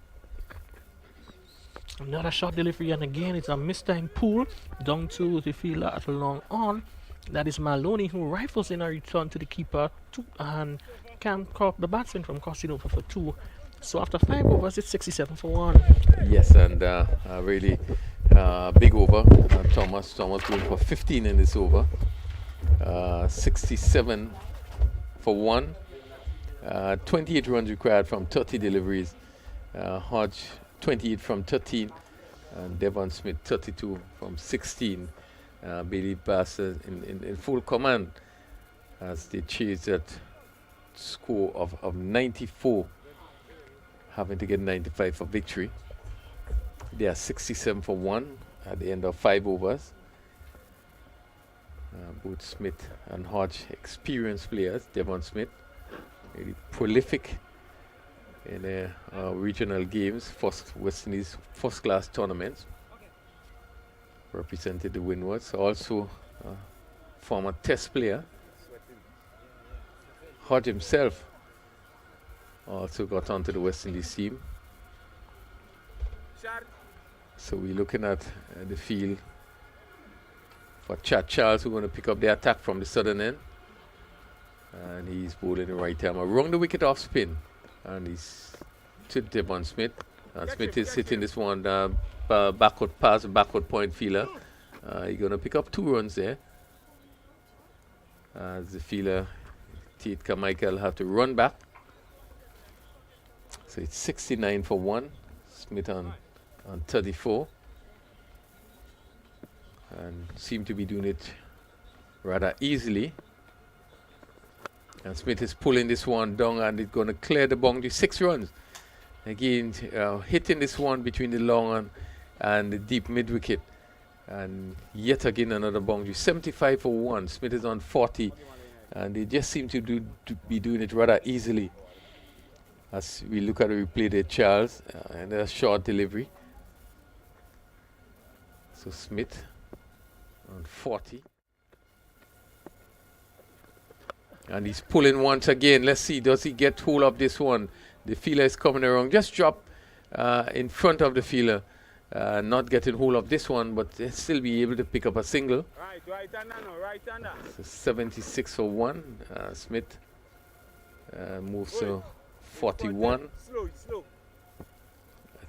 Another short delivery, and again it's a mistime pull down to the fielder at long on. That is Maloney, who rifles in a return to the keeper and can cop the batsman from crossing over for 2. So after 5 overs, it's 67 for 1. Yes, and really big over. Thomas going for 15 in this over. 67 for 1. 28 runs required from 30 deliveries. Hodge 28 from 13, and Devon Smith 32 from 16. Bailey Bassett in full command as they chase that score of 94, having to get 95 for victory. They are 67 for 1 at the end of 5 overs. Both Smith and Hodge, experienced players. Devon Smith, really prolific in regional games, West Indies first-class tournaments. Represented the Windwards. Also former Test player. Hodge himself also got onto the West Indies team. So we're looking at the field for Chad Charles, who's going to pick up the attack from the southern end. And he's bowling the right arm around the wicket off spin. And he's to Devon Smith. And Smith is hitting this one backward pass, backward point fielder. He's going to pick up 2 runs there. As the fielder, T10 Carmichael, have to run back. So it's 69 for 1. Smith on 34. And seem to be doing it rather easily. And Smith is pulling this one down, and it's going to clear the boundary. 6 runs. Again, hitting this one between the long and the deep mid wicket. And yet again another boundary. 75 for 1. Smith is on 40. And they just seem to be doing it rather easily. As we look at the replay there, Charles, and a short delivery. So Smith on 40. And he's pulling once again. Let's see, does he get hold of this one? The fielder is coming around. Just drop in front of the fielder. Not getting hold of this one, but they'll still be able to pick up a single. Right hander, no, right hander. So 76 for 1. Smith moves to 41. Slow.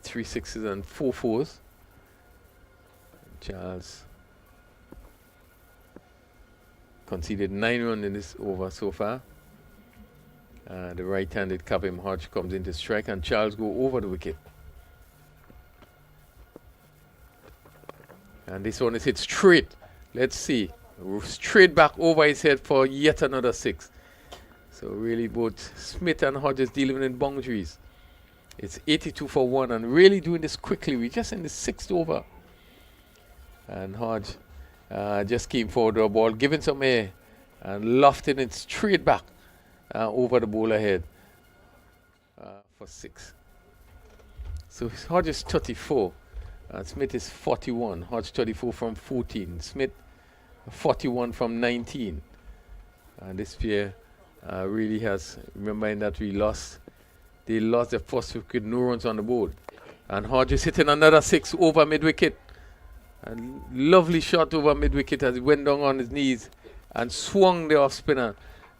3 sixes and 4 fours. Charles conceded 9 runs in this over so far. The right-handed Kavim Hodge comes into strike, and Charles go over the wicket. And this one is hit straight. Let's see. Straight back over his head for yet another 6. So really both Smith and Hodges dealing in boundaries. It's 82 for 1, and really doing this quickly. We're just in the 6th over. And Hodge just came forward with a ball, giving some air, and lofting it straight back over the bowler head for 6. So Hodge is 34. Smith is 41. Hodge 34 from 14. Smith 41 from 19. And this pair really has, remembering that they lost the first wicket, no runs on the board. And Hodge is hitting another 6 over mid wicket. And lovely shot over mid wicket as he went down on his knees and swung the off spinner.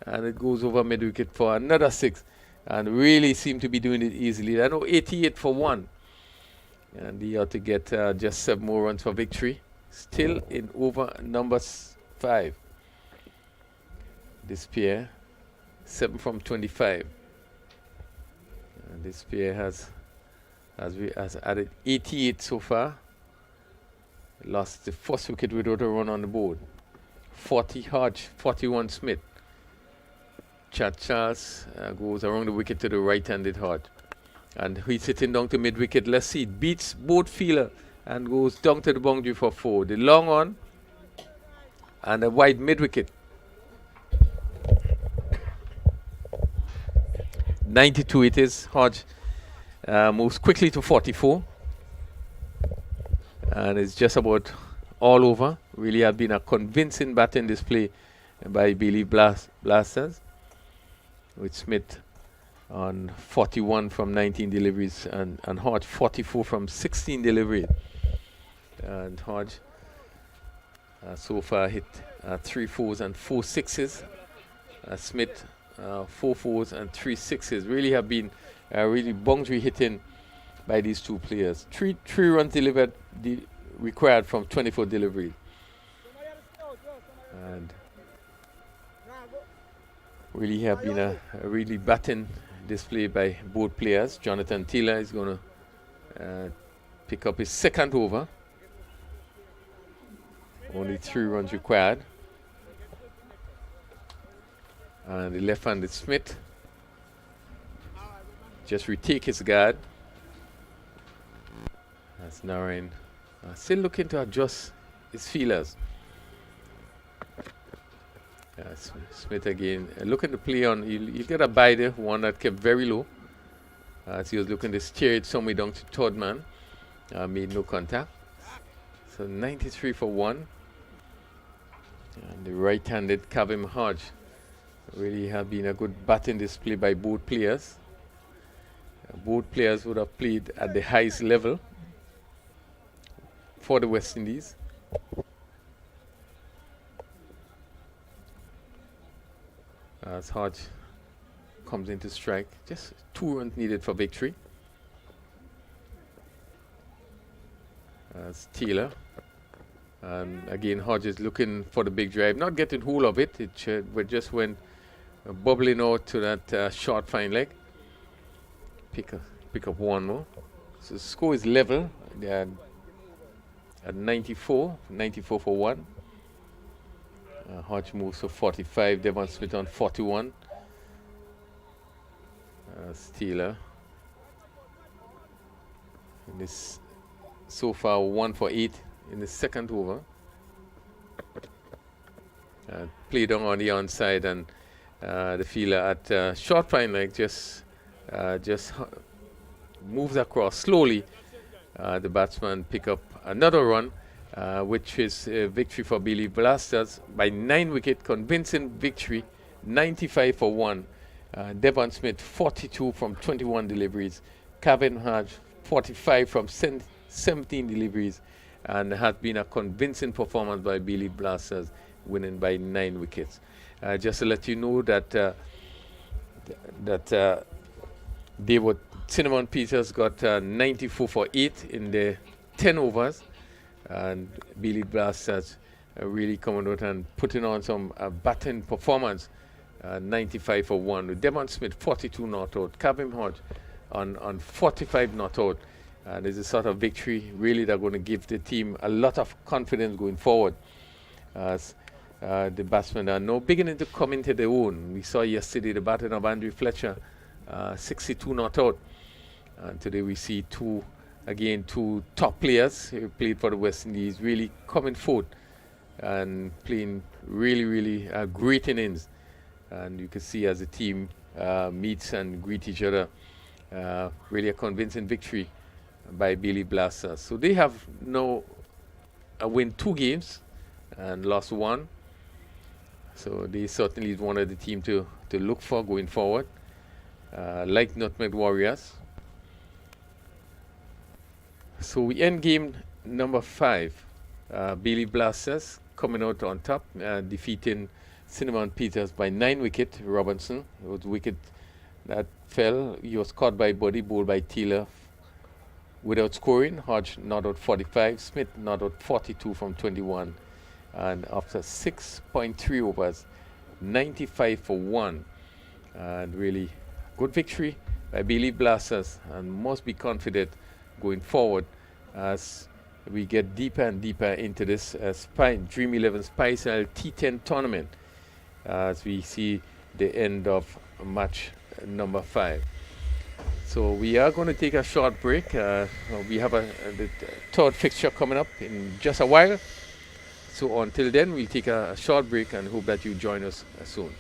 And it goes over mid wicket for another 6. And really seemed to be doing it easily. I know 88 for 1. And he ought to get just 7 more runs for victory. Still in over number 5. This pair, 7 from 25. And this pair has added 88 so far. Lost the first wicket without a run on the board. 40 Hodge, 41 Smith. Chad Charles goes around the wicket to the right-handed Hodge. And he's sitting down to mid-wicket. Let's see, it beats both fielder and goes down to the boundary for 4. The long on and a wide mid-wicket. 92 it is. Hodge moves quickly to 44. And it's just about all over. Really have been a convincing batting display by Billy Blasters, with Smith on 41 from 19 deliveries and Hodge 44 from 16 deliveries. And Hodge so far hit 3 fours and 4 sixes. Smith 4 fours and 3 sixes. Really have been really boundary hitting by these two players. Three runs delivered required from 24 deliveries. And really have been a really batting display by both players. Jonathan Taylor is going to pick up his second over. Only 3 runs required. And the left-handed Smith just retake his guard. That's Narayan still looking to adjust his feelers. Smith again looking to play on. He'll get a bider, one that kept very low. As he was looking to steer it somewhere down to third man. Made no contact. So 93 for 1. And the right-handed Kavim Hodge really have been a good batting display by both players. Both players would have played at the highest level for the West Indies. As Hodge comes into strike, just 2 runs needed for victory. As Taylor, and again Hodge is looking for the big drive, not getting hold of it. It just went bubbling out to that short fine leg. Pick up one more. So the score is level at 94 for 1. Hodge moves to 45. Devon Smith on 41. Taylor. In this so far 1 for 8 in the second over. Played on the onside, and the fielder at short fine leg just moves across slowly. The batsman pick up another run, which is a victory for Billy Blasters by 9 wicket, convincing victory, 95 for 1. Devon Smith 42 from 21 deliveries. Kevin Hodge 45 from 17 deliveries, and has been a convincing performance by Billy Blasters, winning by 9 wickets. Just to let you know that David Cinnamon Peters got 94 for 8 in the 10 overs, and Billy Blasters really coming out and putting on some batting performance. 95 for 1 with Devon Smith 42 not out, Kevin Hodge on 45 not out. There's a sort of victory really that's going to give the team a lot of confidence going forward, as the batsmen are now beginning to come into their own. We saw yesterday the batting of Andrew Fletcher, 62 not out, and today we see two top players who played for the West Indies really coming forth and playing really great innings. And you can see as the team meets and greet each other, really a convincing victory by Billy Blasters. So they have now win 2 games and lost 1. So they certainly is one of the team to look for going forward, like Nutmeg Warriors. So we end game number 5. Billy Blasters coming out on top, defeating Cinnamon Peters by 9 wicket. Robinson, it was wicket that fell. He was caught by Buddy, bowled by Taylor without scoring. Hodge not out 45. Smith not out 42 from 21. And after 6.3 overs, 95 for 1. And really good victory by Billy Blasters, and must be confident going forward as we get deeper and deeper into this Dream 11 Spice T10 tournament, as we see the end of match number 5. So we are going to take a short break. We have the third fixture coming up in just a while. So until then, we'll take a short break and hope that you join us soon.